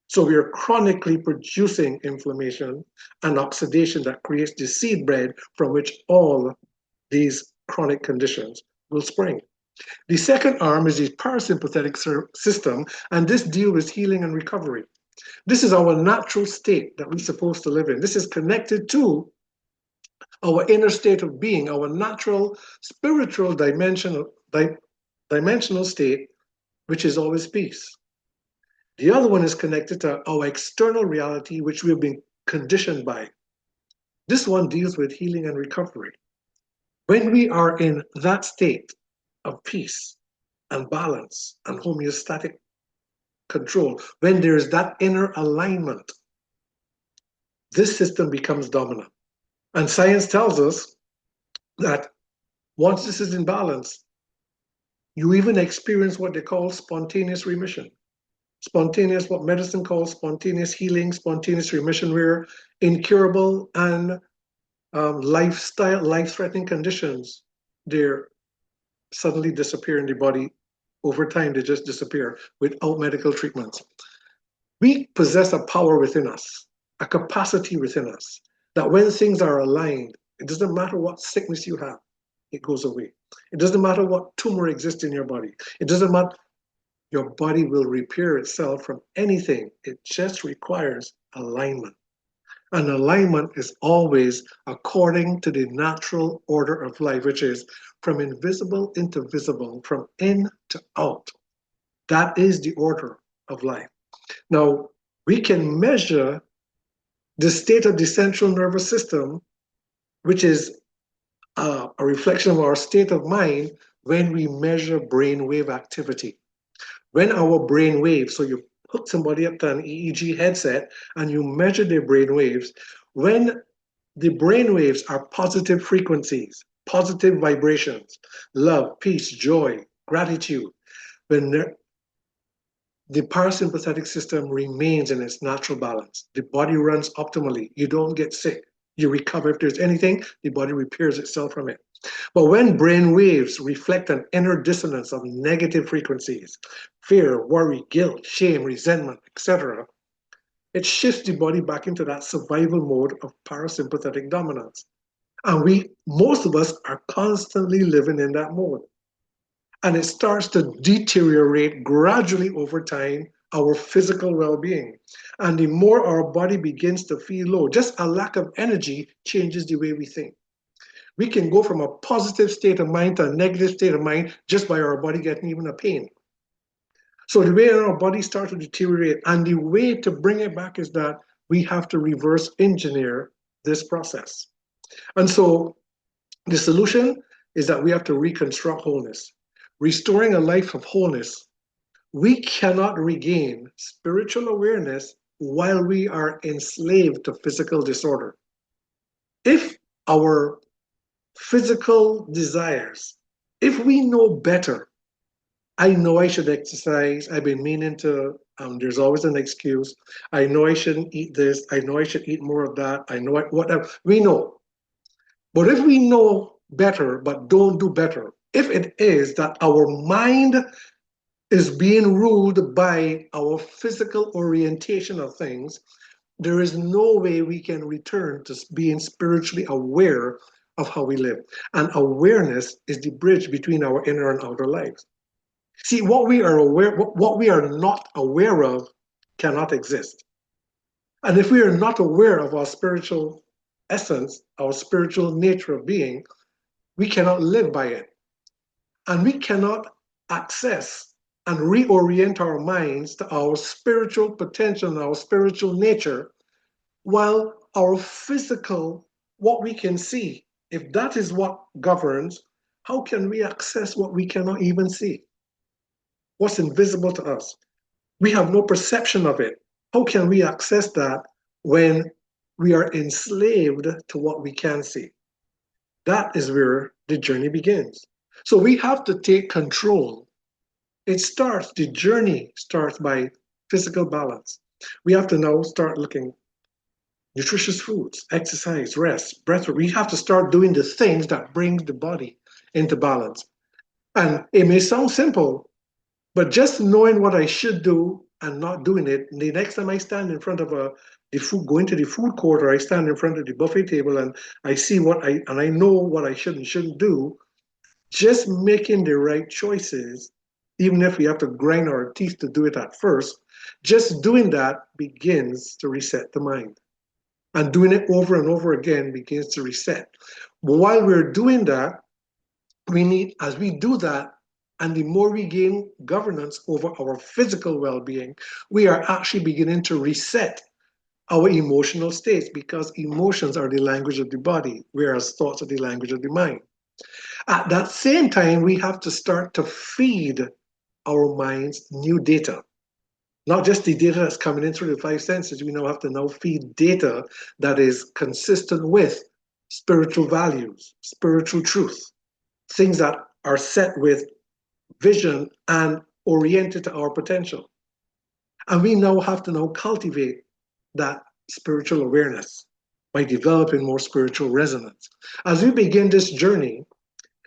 Speaker 1: So we are chronically producing inflammation and oxidation that creates the seedbed from which all these chronic conditions will spring. The second arm is the parasympathetic system, and this deals with healing and recovery. This is our natural state that we're supposed to live in. This is connected to our inner state of being, our natural spiritual dimensional state, which is always peace. The other one is connected to our external reality, which we've been conditioned by. This one deals with healing and recovery. When we are in that state of peace and balance and homeostatic control, when there's that inner alignment, this system becomes dominant. And science tells us that once this is in balance, you even experience what they call spontaneous remission. Spontaneous, what medicine calls spontaneous healing, spontaneous remission, where incurable and life-threatening conditions, they're suddenly disappear in the body. Over time, they just disappear without medical treatments. We possess a power within us, a capacity within us, that when things are aligned, it doesn't matter what sickness you have, it goes away. It doesn't matter what tumor exists in your body. It doesn't matter, your body will repair itself from anything. It just requires alignment. And alignment is always according to the natural order of life, which is from invisible into visible, from in to out. That is the order of life. Now, we can measure the state of the central nervous system, which is a reflection of our state of mind, when we measure brainwave activity. When our brain waves, so you hook somebody up to an EEG headset and you measure their brain waves, when the brain waves are positive frequencies, positive vibrations, love, peace, joy, gratitude, when the parasympathetic system remains in its natural balance, the body runs optimally, you don't get sick, you recover. If there's anything, the body repairs itself from it. But when brain waves reflect an inner dissonance of negative frequencies, fear, worry, guilt, shame, resentment, etc., it shifts the body back into that survival mode of parasympathetic dominance. And most of us are constantly living in that mode. And it starts to deteriorate gradually over time our physical well-being. And the more our body begins to feel low, just a lack of energy changes the way we think. We can go from a positive state of mind to a negative state of mind just by our body getting even a pain. So the way our body starts to deteriorate, and the way to bring it back is that we have to reverse engineer this process. And so the solution is that we have to reconstruct wholeness. Restoring a life of wholeness, we cannot regain spiritual awareness while we are enslaved to physical disorder. If our physical desires If we know better, I know I should exercise. I've been meaning to. There's always an excuse. I know I shouldn't eat this. I know I should eat more of that. I know whatever. We know. But if we know better but don't do better, if it is that our mind is being ruled by our physical orientation of things, there is no way we can return to being spiritually aware of how we live. And awareness is the bridge between our inner and outer lives. See, what we are not aware of cannot exist. And if we are not aware of our spiritual essence, our spiritual nature of being, we cannot live by it. And we cannot access and reorient our minds to our spiritual potential and our spiritual nature while our physical, what we can see, if that is what governs, how can we access what we cannot even see? What's invisible to us? We have no perception of it. How can we access that when we are enslaved to what we can see? That is where the journey begins. So we have to take control. The journey starts by physical balance. We have to now start looking nutritious foods, exercise, rest, breath. We have to start doing the things that bring the body into balance. And it may sound simple, but just knowing what I should do and not doing it, the next time I stand in front of going to the food court, or I stand in front of the buffet table and I see and I know what I should and shouldn't do, just making the right choices, even if we have to grind our teeth to do it at first, just doing that begins to reset the mind. And doing it over and over again begins to reset. But while we're doing that, as we do that, and the more we gain governance over our physical well-being, we are actually beginning to reset our emotional states, because emotions are the language of the body, whereas thoughts are the language of the mind. At that same time, we have to start to feed our minds new data. Not just the data that's coming in through the five senses, we now have to feed data that is consistent with spiritual values, spiritual truth, things that are set with vision and oriented to our potential. And we now have to cultivate that spiritual awareness by developing more spiritual resonance. As we begin this journey,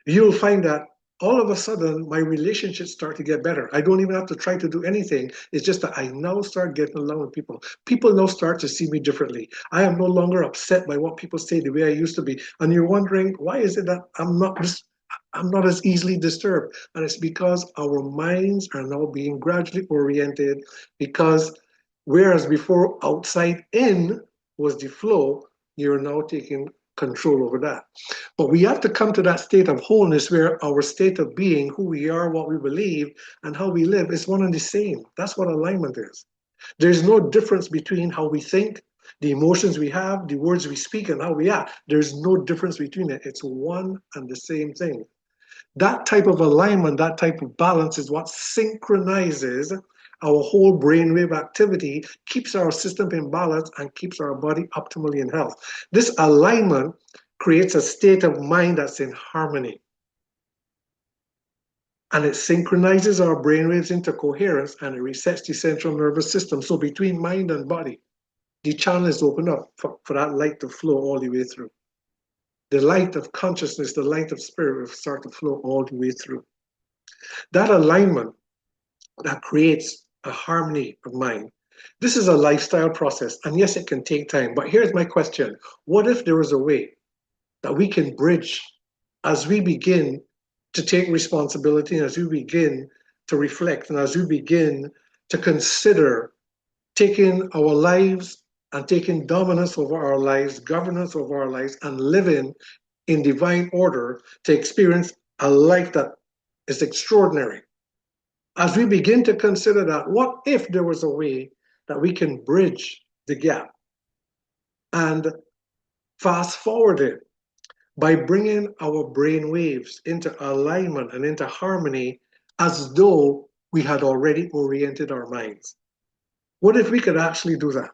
Speaker 1: you'll find that all of a sudden my relationships start to get better. I don't even have to try to do anything. It's just that I now start getting along with people. People now start to see me differently. I am no longer upset by what people say the way I used to be. And you're wondering, why is it that I'm not as easily disturbed? And it's because our minds are now being gradually oriented, because whereas before outside in was the flow, you're now taking control over that. But we have to come to that state of wholeness where our state of being, who we are, what we believe, and how we live is one and the same. That's what alignment is. There's no difference between how we think, the emotions we have, the words we speak, and how we act. There's no difference between it. It's one and the same thing. That type of alignment, that type of balance is what synchronizes our whole brainwave activity, keeps our system in balance, and keeps our body optimally in health. This alignment creates a state of mind that's in harmony. And it synchronizes our brainwaves into coherence, and it resets the central nervous system. So between mind and body, the channel is open up for that light to flow all the way through. The light of consciousness, the light of spirit will start to flow all the way through. That alignment that creates a harmony of mind. This is a lifestyle process, and yes, it can take time. But here's my question. What if there was a way that we can bridge as we begin to take responsibility, and as we begin to reflect, and as we begin to consider taking our lives and taking dominance over our lives, governance over our lives, and living in divine order to experience a life that is extraordinary? As we begin to consider that, what if there was a way that we can bridge the gap and fast forward it by bringing our brain waves into alignment and into harmony as though we had already oriented our minds? What if we could actually do that?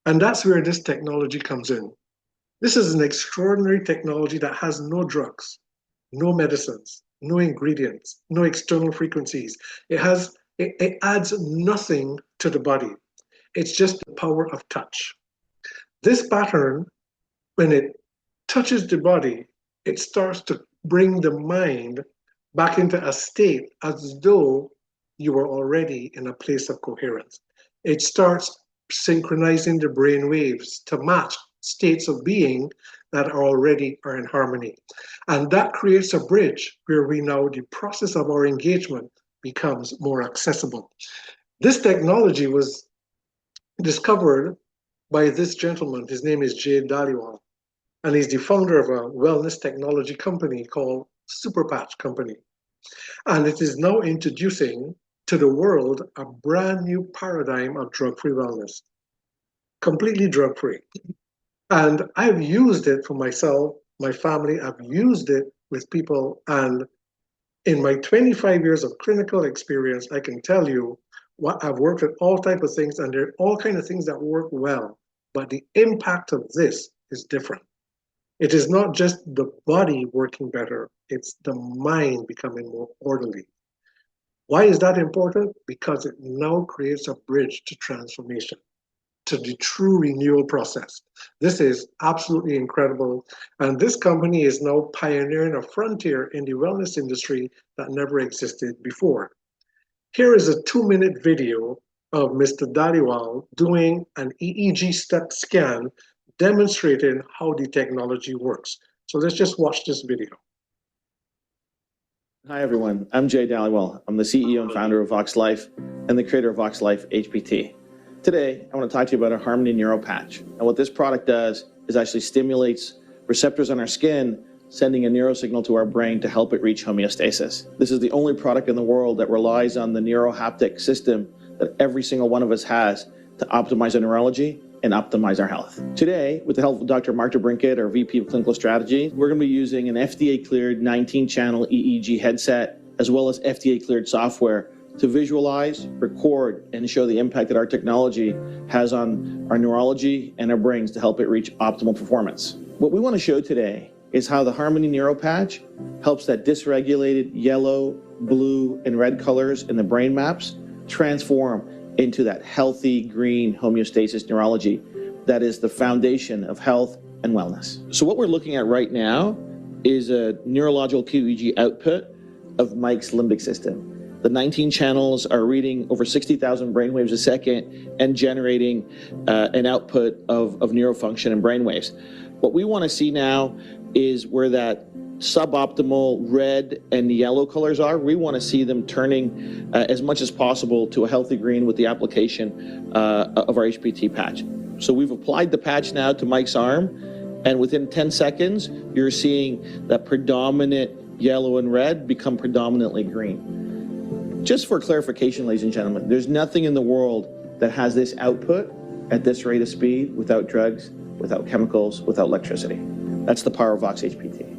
Speaker 1: And that's where this technology comes in. This is an extraordinary technology that has no drugs, no medicines. no ingredients, no external frequencies. It adds nothing to the body. It's just the power of touch. This pattern, when it touches the body, it starts to bring the mind back into a state as though you were already in a place of coherence. It starts synchronizing the brain waves to match states of being that are in harmony. And that creates a bridge where we now, the process of our engagement becomes more accessible. This technology was discovered by this gentleman. His name is Jay Dhaliwal, and he's the founder of a wellness technology company called Superpatch Company. And it is now introducing to the world a brand new paradigm of drug-free wellness, completely drug-free. And I've used it for myself, my family. I've used it with people. And in my 25 years of clinical experience, I can tell you what I've worked with all types of things, and there are all kinds of things that work well. But the impact of this is different. It is not just the body working better, it's the mind becoming more orderly. Why is that important? Because it now creates a bridge to transformation, to the true renewal process. This is absolutely incredible. And this company is now pioneering a frontier in the wellness industry that never existed before. Here is a 2-minute video of Mr. Dhaliwal doing an EEG scan demonstrating how the technology works. So let's just watch this video.
Speaker 2: Hi everyone, I'm Jay Dhaliwal. I'm the CEO and founder of Vox Life and the creator of Vox Life HPT. Today, I want to talk to you about a Harmony Neuro Patch. And what this product does is actually stimulates receptors on our skin, sending a neurosignal to our brain to help it reach homeostasis. This is the only product in the world that relies on the neurohaptic system that every single one of us has to optimize our neurology and optimize our health. Today, with the help of Dr. Mark DeBrinket, our VP of Clinical Strategy, we're going to be using an FDA-cleared 19-channel EEG headset, as well as FDA-cleared software to visualize, record, and show the impact that our technology has on our neurology and our brains to help it reach optimal performance. What we want to show today is how the Harmony Neuro Patch helps that dysregulated yellow, blue, and red colors in the brain maps transform into that healthy green homeostasis neurology that is the foundation of health and wellness. So what we're looking at right now is a neurological QEEG output of Mike's limbic system. The 19 channels are reading over 60,000 brainwaves a second and generating an output of neurofunction and brainwaves. What we want to see now is where that suboptimal red and yellow colors are. We want to see them turning as much as possible to a healthy green with the application of our HPT patch. So we've applied the patch now to Mike's arm, and within 10 seconds, you're seeing that predominant yellow and red become predominantly green. Just for clarification, ladies and gentlemen, there's nothing in the world that has this output at this rate of speed without drugs, without chemicals, without electricity. That's the power of Vox HPT.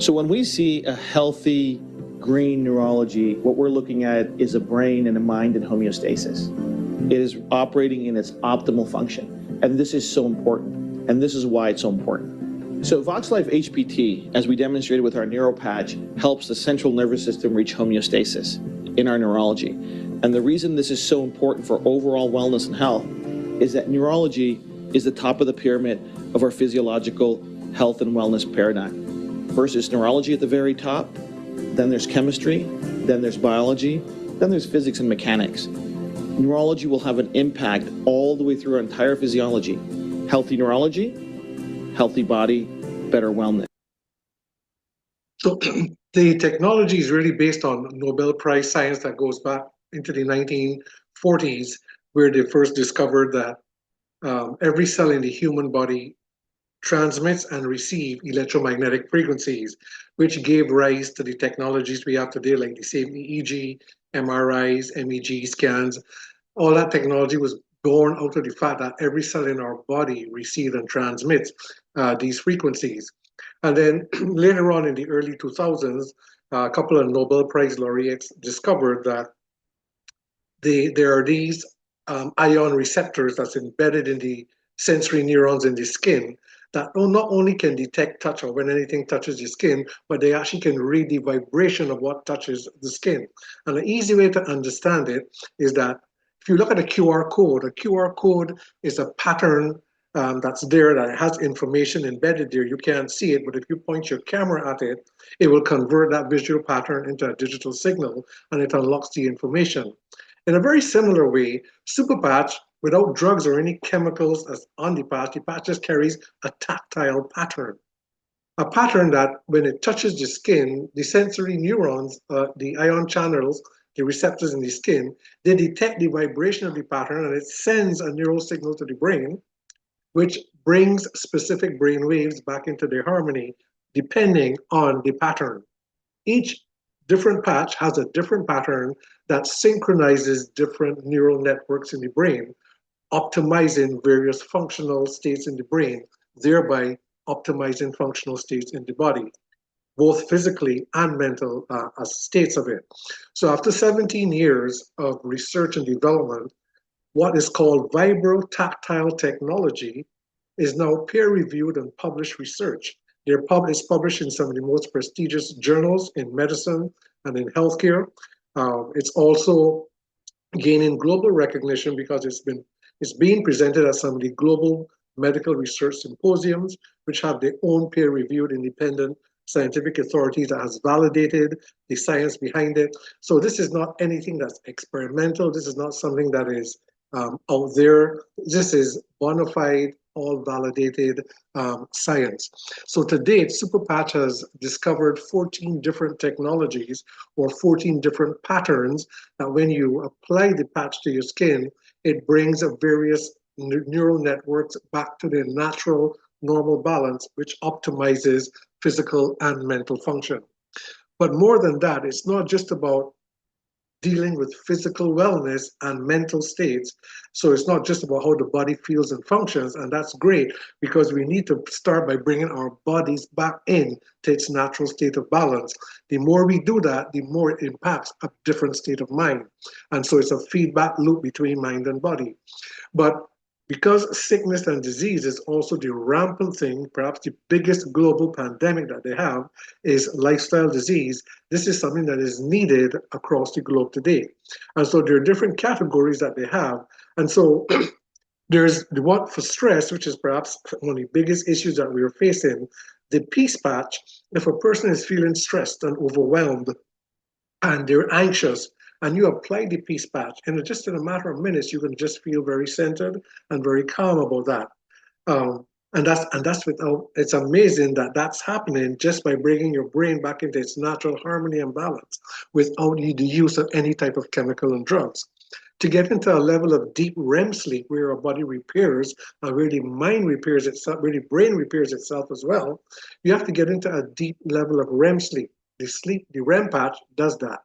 Speaker 2: So when we see a healthy green neurology, what we're looking at is a brain and a mind in homeostasis. It is operating in its optimal function. And this is so important. And this is why it's so important. So Vox Life HPT, as we demonstrated with our neuro patch, helps the central nervous system reach homeostasis in our neurology. And the reason this is so important for overall wellness and health is that neurology is the top of the pyramid of our physiological health and wellness paradigm. First is neurology at the very top, then there's chemistry, then there's biology, then there's physics and mechanics. Neurology will have an impact all the way through our entire physiology. Healthy neurology, healthy body, better wellness.
Speaker 1: So the technology is really based on Nobel Prize science that goes back into the 1940s, where they first discovered that every cell in the human body transmits and receives electromagnetic frequencies, which gave rise to the technologies we have today, like the same EEG, MRIs, MEG scans. All that technology was born out of the fact that every cell in our body receives and transmits these frequencies. And then later on in the early 2000s, a couple of Nobel Prize laureates discovered that there are these ion receptors that's embedded in the sensory neurons in the skin that not only can detect touch or when anything touches your skin, but they actually can read the vibration of what touches the skin. And the easy way to understand it is that if you look at a QR code is a pattern that's there that has information embedded there. You can't see it, but if you point your camera at it, it will convert that visual pattern into a digital signal and it unlocks the information. In a very similar way, Super Patch, without drugs or any chemicals as on the patch just carries a tactile pattern. A pattern that when it touches the skin, the sensory neurons, the ion channels, the receptors in the skin, they detect the vibration of the pattern and it sends a neural signal to the brain, which brings specific brain waves back into their harmony depending on the pattern. Each different patch has a different pattern that synchronizes different neural networks in the brain, optimizing various functional states in the brain, thereby optimizing functional states in the body, both physically and mental states of it. So after 17 years of research and development, what is called vibrotactile technology is now peer-reviewed and published research. It's published in some of the most prestigious journals in medicine and in healthcare. It's also gaining global recognition because it's being presented at some of the global medical research symposiums, which have their own peer-reviewed independent scientific authorities that has validated the science behind it. So this is not anything that's experimental. This is not something that is out there. This is bona fide, all validated science. So to date, Superpatch has discovered 14 different technologies or 14 different patterns that when you apply the patch to your skin, it brings various neural networks back to their natural, normal balance, which optimizes physical and mental function. But more than that, it's not just about dealing with physical wellness and mental states. So it's not just about how the body feels and functions, and that's great because we need to start by bringing our bodies back in to its natural state of balance. The more we do that, the more it impacts a different state of mind. And so it's a feedback loop between mind and body. But because sickness and disease is also the rampant thing, perhaps the biggest global pandemic that they have is lifestyle disease. This is something that is needed across the globe today. And so there are different categories that they have. And so there's the one for stress, which is perhaps one of the biggest issues that we are facing. The peace patch, if a person is feeling stressed and overwhelmed and they're anxious, and you apply the peace patch, and just in a matter of minutes, you can just feel very centered and very calm about that. And that's without. It's amazing that that's happening just by bringing your brain back into its natural harmony and balance without the use of any type of chemical and drugs. To get into a level of deep REM sleep where our body repairs and where the mind repairs itself, where the brain repairs itself as well, you have to get into a deep level of REM sleep. The REM patch does that.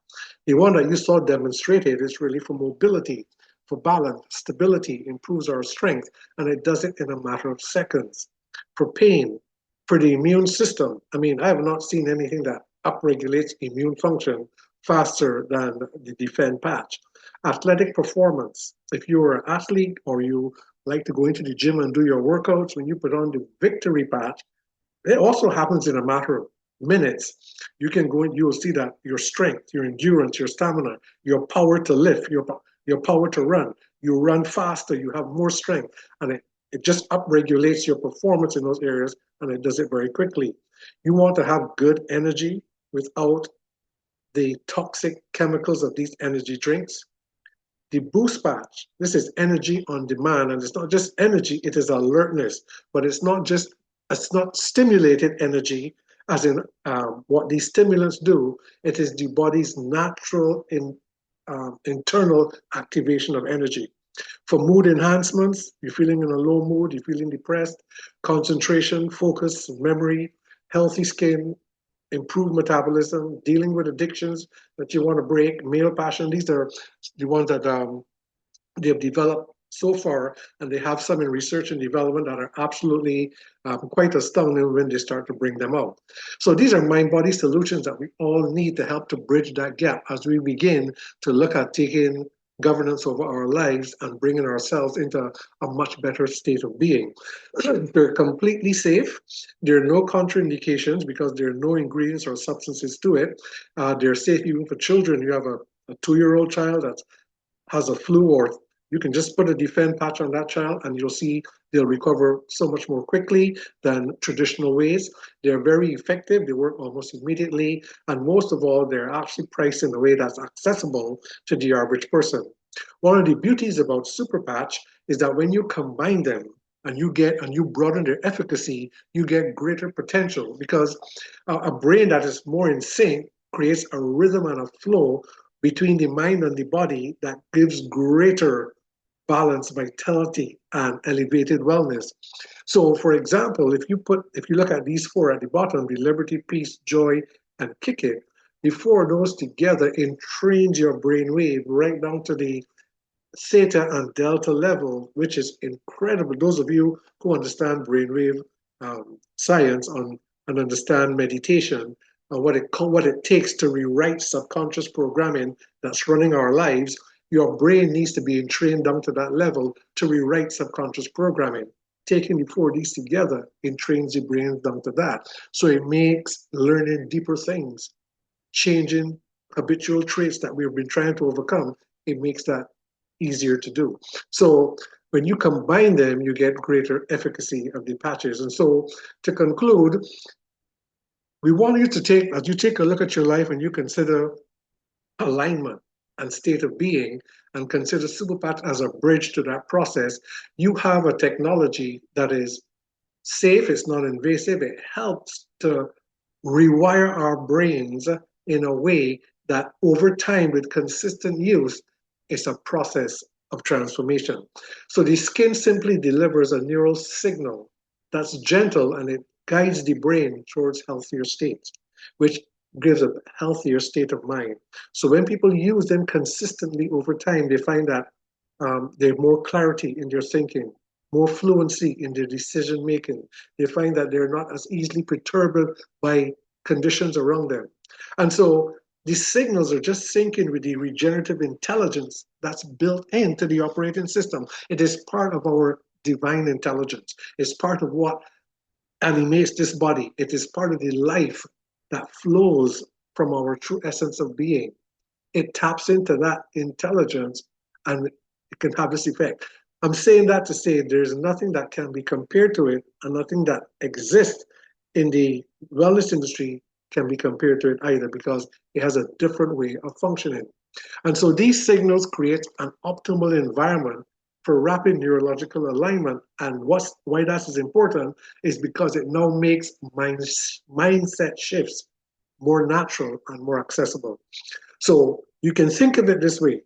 Speaker 1: The one that you saw demonstrated is really for mobility, for balance, stability, improves our strength, and it does it in a matter of seconds. For pain, for the immune system, I mean, I have not seen anything that upregulates immune function faster than the Defend patch. Athletic performance, if you're an athlete or you like to go into the gym and do your workouts, when you put on the Victory patch, it also happens in a matter of minutes. You can go and you will see that your strength, your endurance, your stamina, your power to lift, your power to run, you run faster, you have more strength, and it just upregulates your performance in those areas, and it does it very quickly. You want to have good energy without the toxic chemicals of these energy drinks. The boost patch, this is energy on demand, and it's not just energy, it is alertness, but it's not stimulated energy as in what these stimulants do. It is the body's natural internal activation of energy. For mood enhancements, you're feeling in a low mood, you're feeling depressed, concentration, focus, memory, healthy skin, improved metabolism, dealing with addictions that you want to break, male passion. These are the ones that they have developed so far, and they have some in research and development that are absolutely quite astounding when they start to bring them out. So these are mind-body solutions that we all need to help to bridge that gap as we begin to look at taking governance over our lives and bringing ourselves into a much better state of being. They're completely safe. There are no contraindications because there are no ingredients or substances to it. They're safe even for children. You have a 2-year-old child that has a flu, or you can just put a defend patch on that child and you'll see they'll recover so much more quickly than traditional ways. They're very effective. They work almost immediately. And most of all, they're actually priced in a way that's accessible to the average person. One of the beauties about Super Patch is that when you combine them and you broaden their efficacy, you get greater potential because a brain that is more in sync creates a rhythm and a flow between the mind and the body that gives greater balance, vitality, and elevated wellness. So, for example, if you look at these four at the bottom, the liberty, peace, joy, and kick it, the four of those together entrains your brain wave right down to the theta and delta level, which is incredible. Those of you who understand brainwave science and understand meditation and what it takes to rewrite subconscious programming that's running our lives, your brain needs to be entrained down to that level to rewrite subconscious programming. Taking the four of these together entrains the brain down to that. So it makes learning deeper things, changing habitual traits that we've been trying to overcome, it makes that easier to do. So when you combine them, you get greater efficacy of the patches. And so to conclude, we want you to take, as you take a look at your life and you consider alignment and state of being and consider Superpatch as a bridge to that process, you have a technology that is safe, it's non-invasive, it helps to rewire our brains in a way that over time with consistent use, it's a process of transformation. So the skin simply delivers a neural signal that's gentle and it guides the brain towards healthier states, which gives a healthier state of mind. So when people use them consistently over time, they find that they have more clarity in their thinking, more fluency in their decision making. They find that they're not as easily perturbed by conditions around them. And so these signals are just syncing with the regenerative intelligence that's built into the operating system. It is part of our divine intelligence. It's part of what animates this body. It is part of the life that flows from our true essence of being. It taps into that intelligence and it can have this effect. I'm saying that to say there's nothing that can be compared to it, and nothing that exists in the wellness industry can be compared to it either, because it has a different way of functioning. And so these signals create an optimal environment for rapid neurological alignment. And why that is important is because it now makes mindset shifts more natural and more accessible. So you can think of it this way.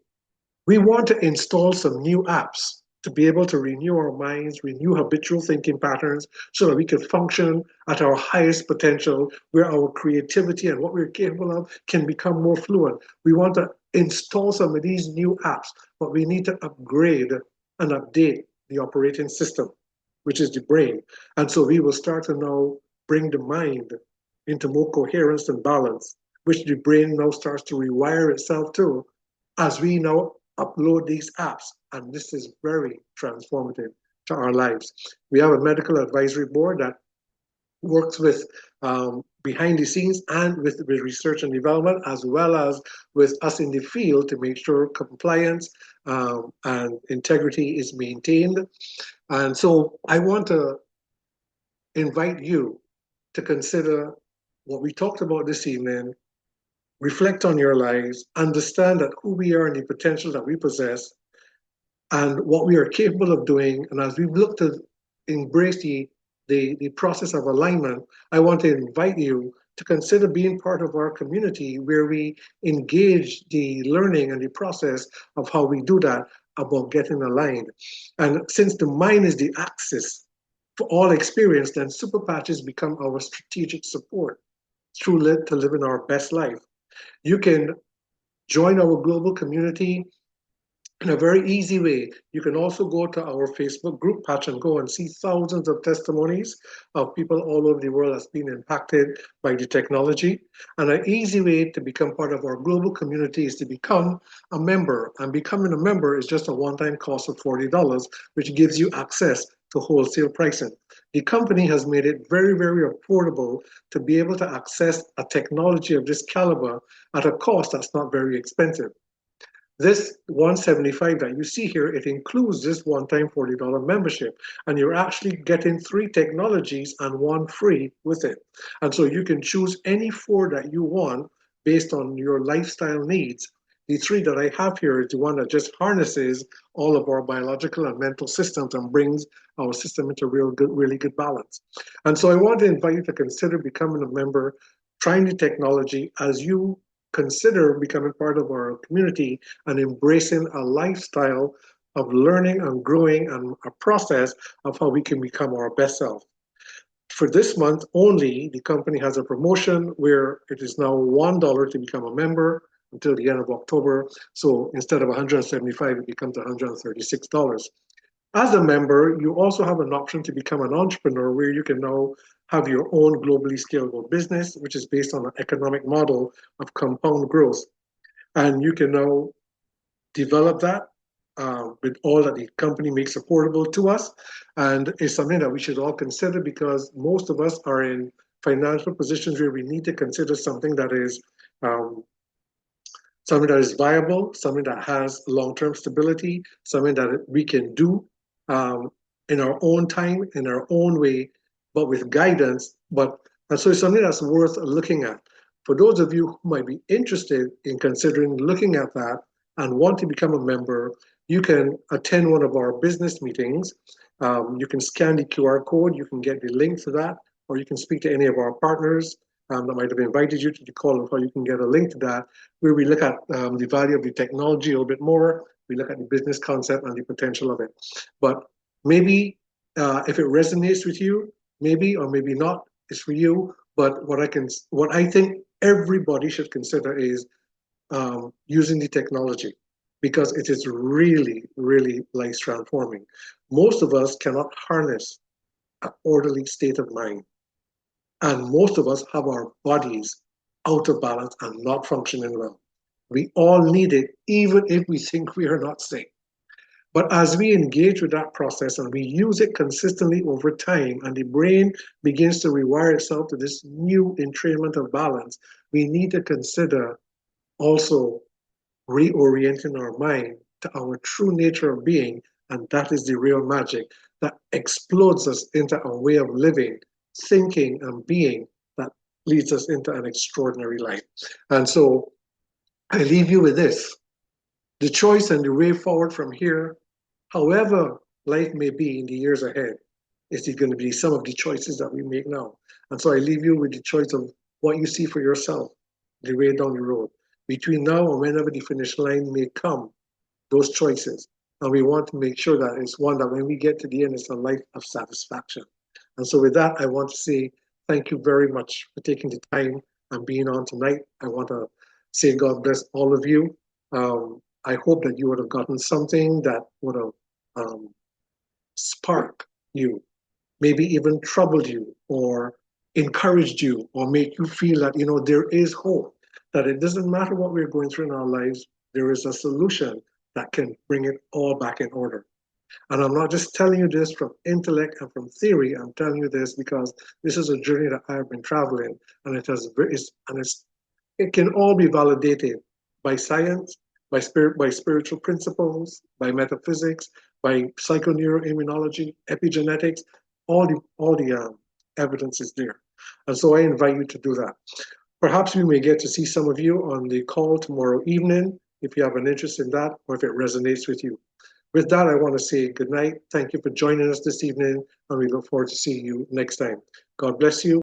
Speaker 1: We want to install some new apps to be able to renew our minds, renew habitual thinking patterns, so that we can function at our highest potential, where our creativity and what we're capable of can become more fluent. We want to install some of these new apps, but we need to upgrade and update the operating system, which is the brain. And so we will start to now bring the mind into more coherence and balance, which the brain now starts to rewire itself to as we now upload these apps. And this is very transformative to our lives. We have a medical advisory board that works with behind the scenes and with research and development, as well as with us in the field, to make sure compliance and integrity is maintained. And so I want to invite you to consider what we talked about this evening, reflect on your lives, understand that who we are and the potential that we possess, and what we are capable of doing. And as we've looked to embrace the process of alignment, I want to invite you to consider being part of our community, where we engage the learning and the process of how we do that, about getting aligned. And since the mind is the axis for all experience, then super patches become our strategic support to living our best life. You can join our global community In a very easy way, you can also go to our Facebook group patch and go and see thousands of testimonies of people all over the world that's been impacted by the technology. And an easy way to become part of our global community is to become a member. And becoming a member is just a one-time cost of $40, which gives you access to wholesale pricing. The company has made it very, very affordable to be able to access a technology of this caliber at a cost that's not very expensive. This 175 that you see here, it includes this one-time $40 membership, and you're actually getting 3 technologies and 1 free with it. And so you can choose any 4 that you want based on your lifestyle needs. The 3 that I have here is the one that just harnesses all of our biological and mental systems and brings our system into really good balance. And so I want to invite you to consider becoming a member, trying the technology as you consider becoming part of our community and embracing a lifestyle of learning and growing and a process of how we can become our best self. For this month only, the company has a promotion where it is now $1 to become a member until the end of October. So instead of $175, it becomes $136. As a member, you also have an option to become an entrepreneur where you can now have your own globally scalable business, which is based on an economic model of compound growth. And you can now develop that with all that the company makes affordable to us. And it's something that we should all consider because most of us are in financial positions where we need to consider um, something that is viable, something that has long-term stability, something that we can do in our own time, in our own way, but with guidance. And so it's something that's worth looking at. For those of you who might be interested in considering looking at that and want to become a member, you can attend one of our business meetings. You can scan the QR code, you can get the link to that, or you can speak to any of our partners that might have invited you to the call of how you can get a link to that, where we look at the value of the technology a little bit more. We look at the business concept and the potential of it. But maybe if it resonates with you, maybe or maybe not, it's for you. But what I think everybody should consider is using the technology because it is really, really life transforming. Most of us cannot harness an orderly state of mind. And most of us have our bodies out of balance and not functioning well. We all need it, even if we think we are not sick. But as we engage with that process and we use it consistently over time, and the brain begins to rewire itself to this new entrainment of balance, we need to consider also reorienting our mind to our true nature of being. And that is the real magic that explodes us into a way of living, thinking, and being that leads us into an extraordinary life. And so I leave you with this. The choice and the way forward from here, however life may be in the years ahead, is going to be some of the choices that we make now. And so I leave you with the choice of what you see for yourself, the way down the road. Between now and whenever the finish line may come, those choices. And we want to make sure that it's one that when we get to the end, it's a life of satisfaction. And so with that, I want to say thank you very much for taking the time and being on tonight. I want to say God bless all of you. I hope that you would have gotten something that would have sparked you, maybe even troubled you or encouraged you or make you feel that, there is hope, that it doesn't matter what we're going through in our lives, there is a solution that can bring it all back in order. And I'm not just telling you this from intellect and from theory. I'm telling you this because this is a journey that I've been traveling, and it can all be validated by science, by spiritual principles, by metaphysics, by psychoneuroimmunology, epigenetics. All the evidence is there, and so I invite you to do that. Perhaps we may get to see some of you on the call tomorrow evening if you have an interest in that or if it resonates with you. With that, I want to say good night. Thank you for joining us this evening, and we look forward to seeing you next time. God bless you.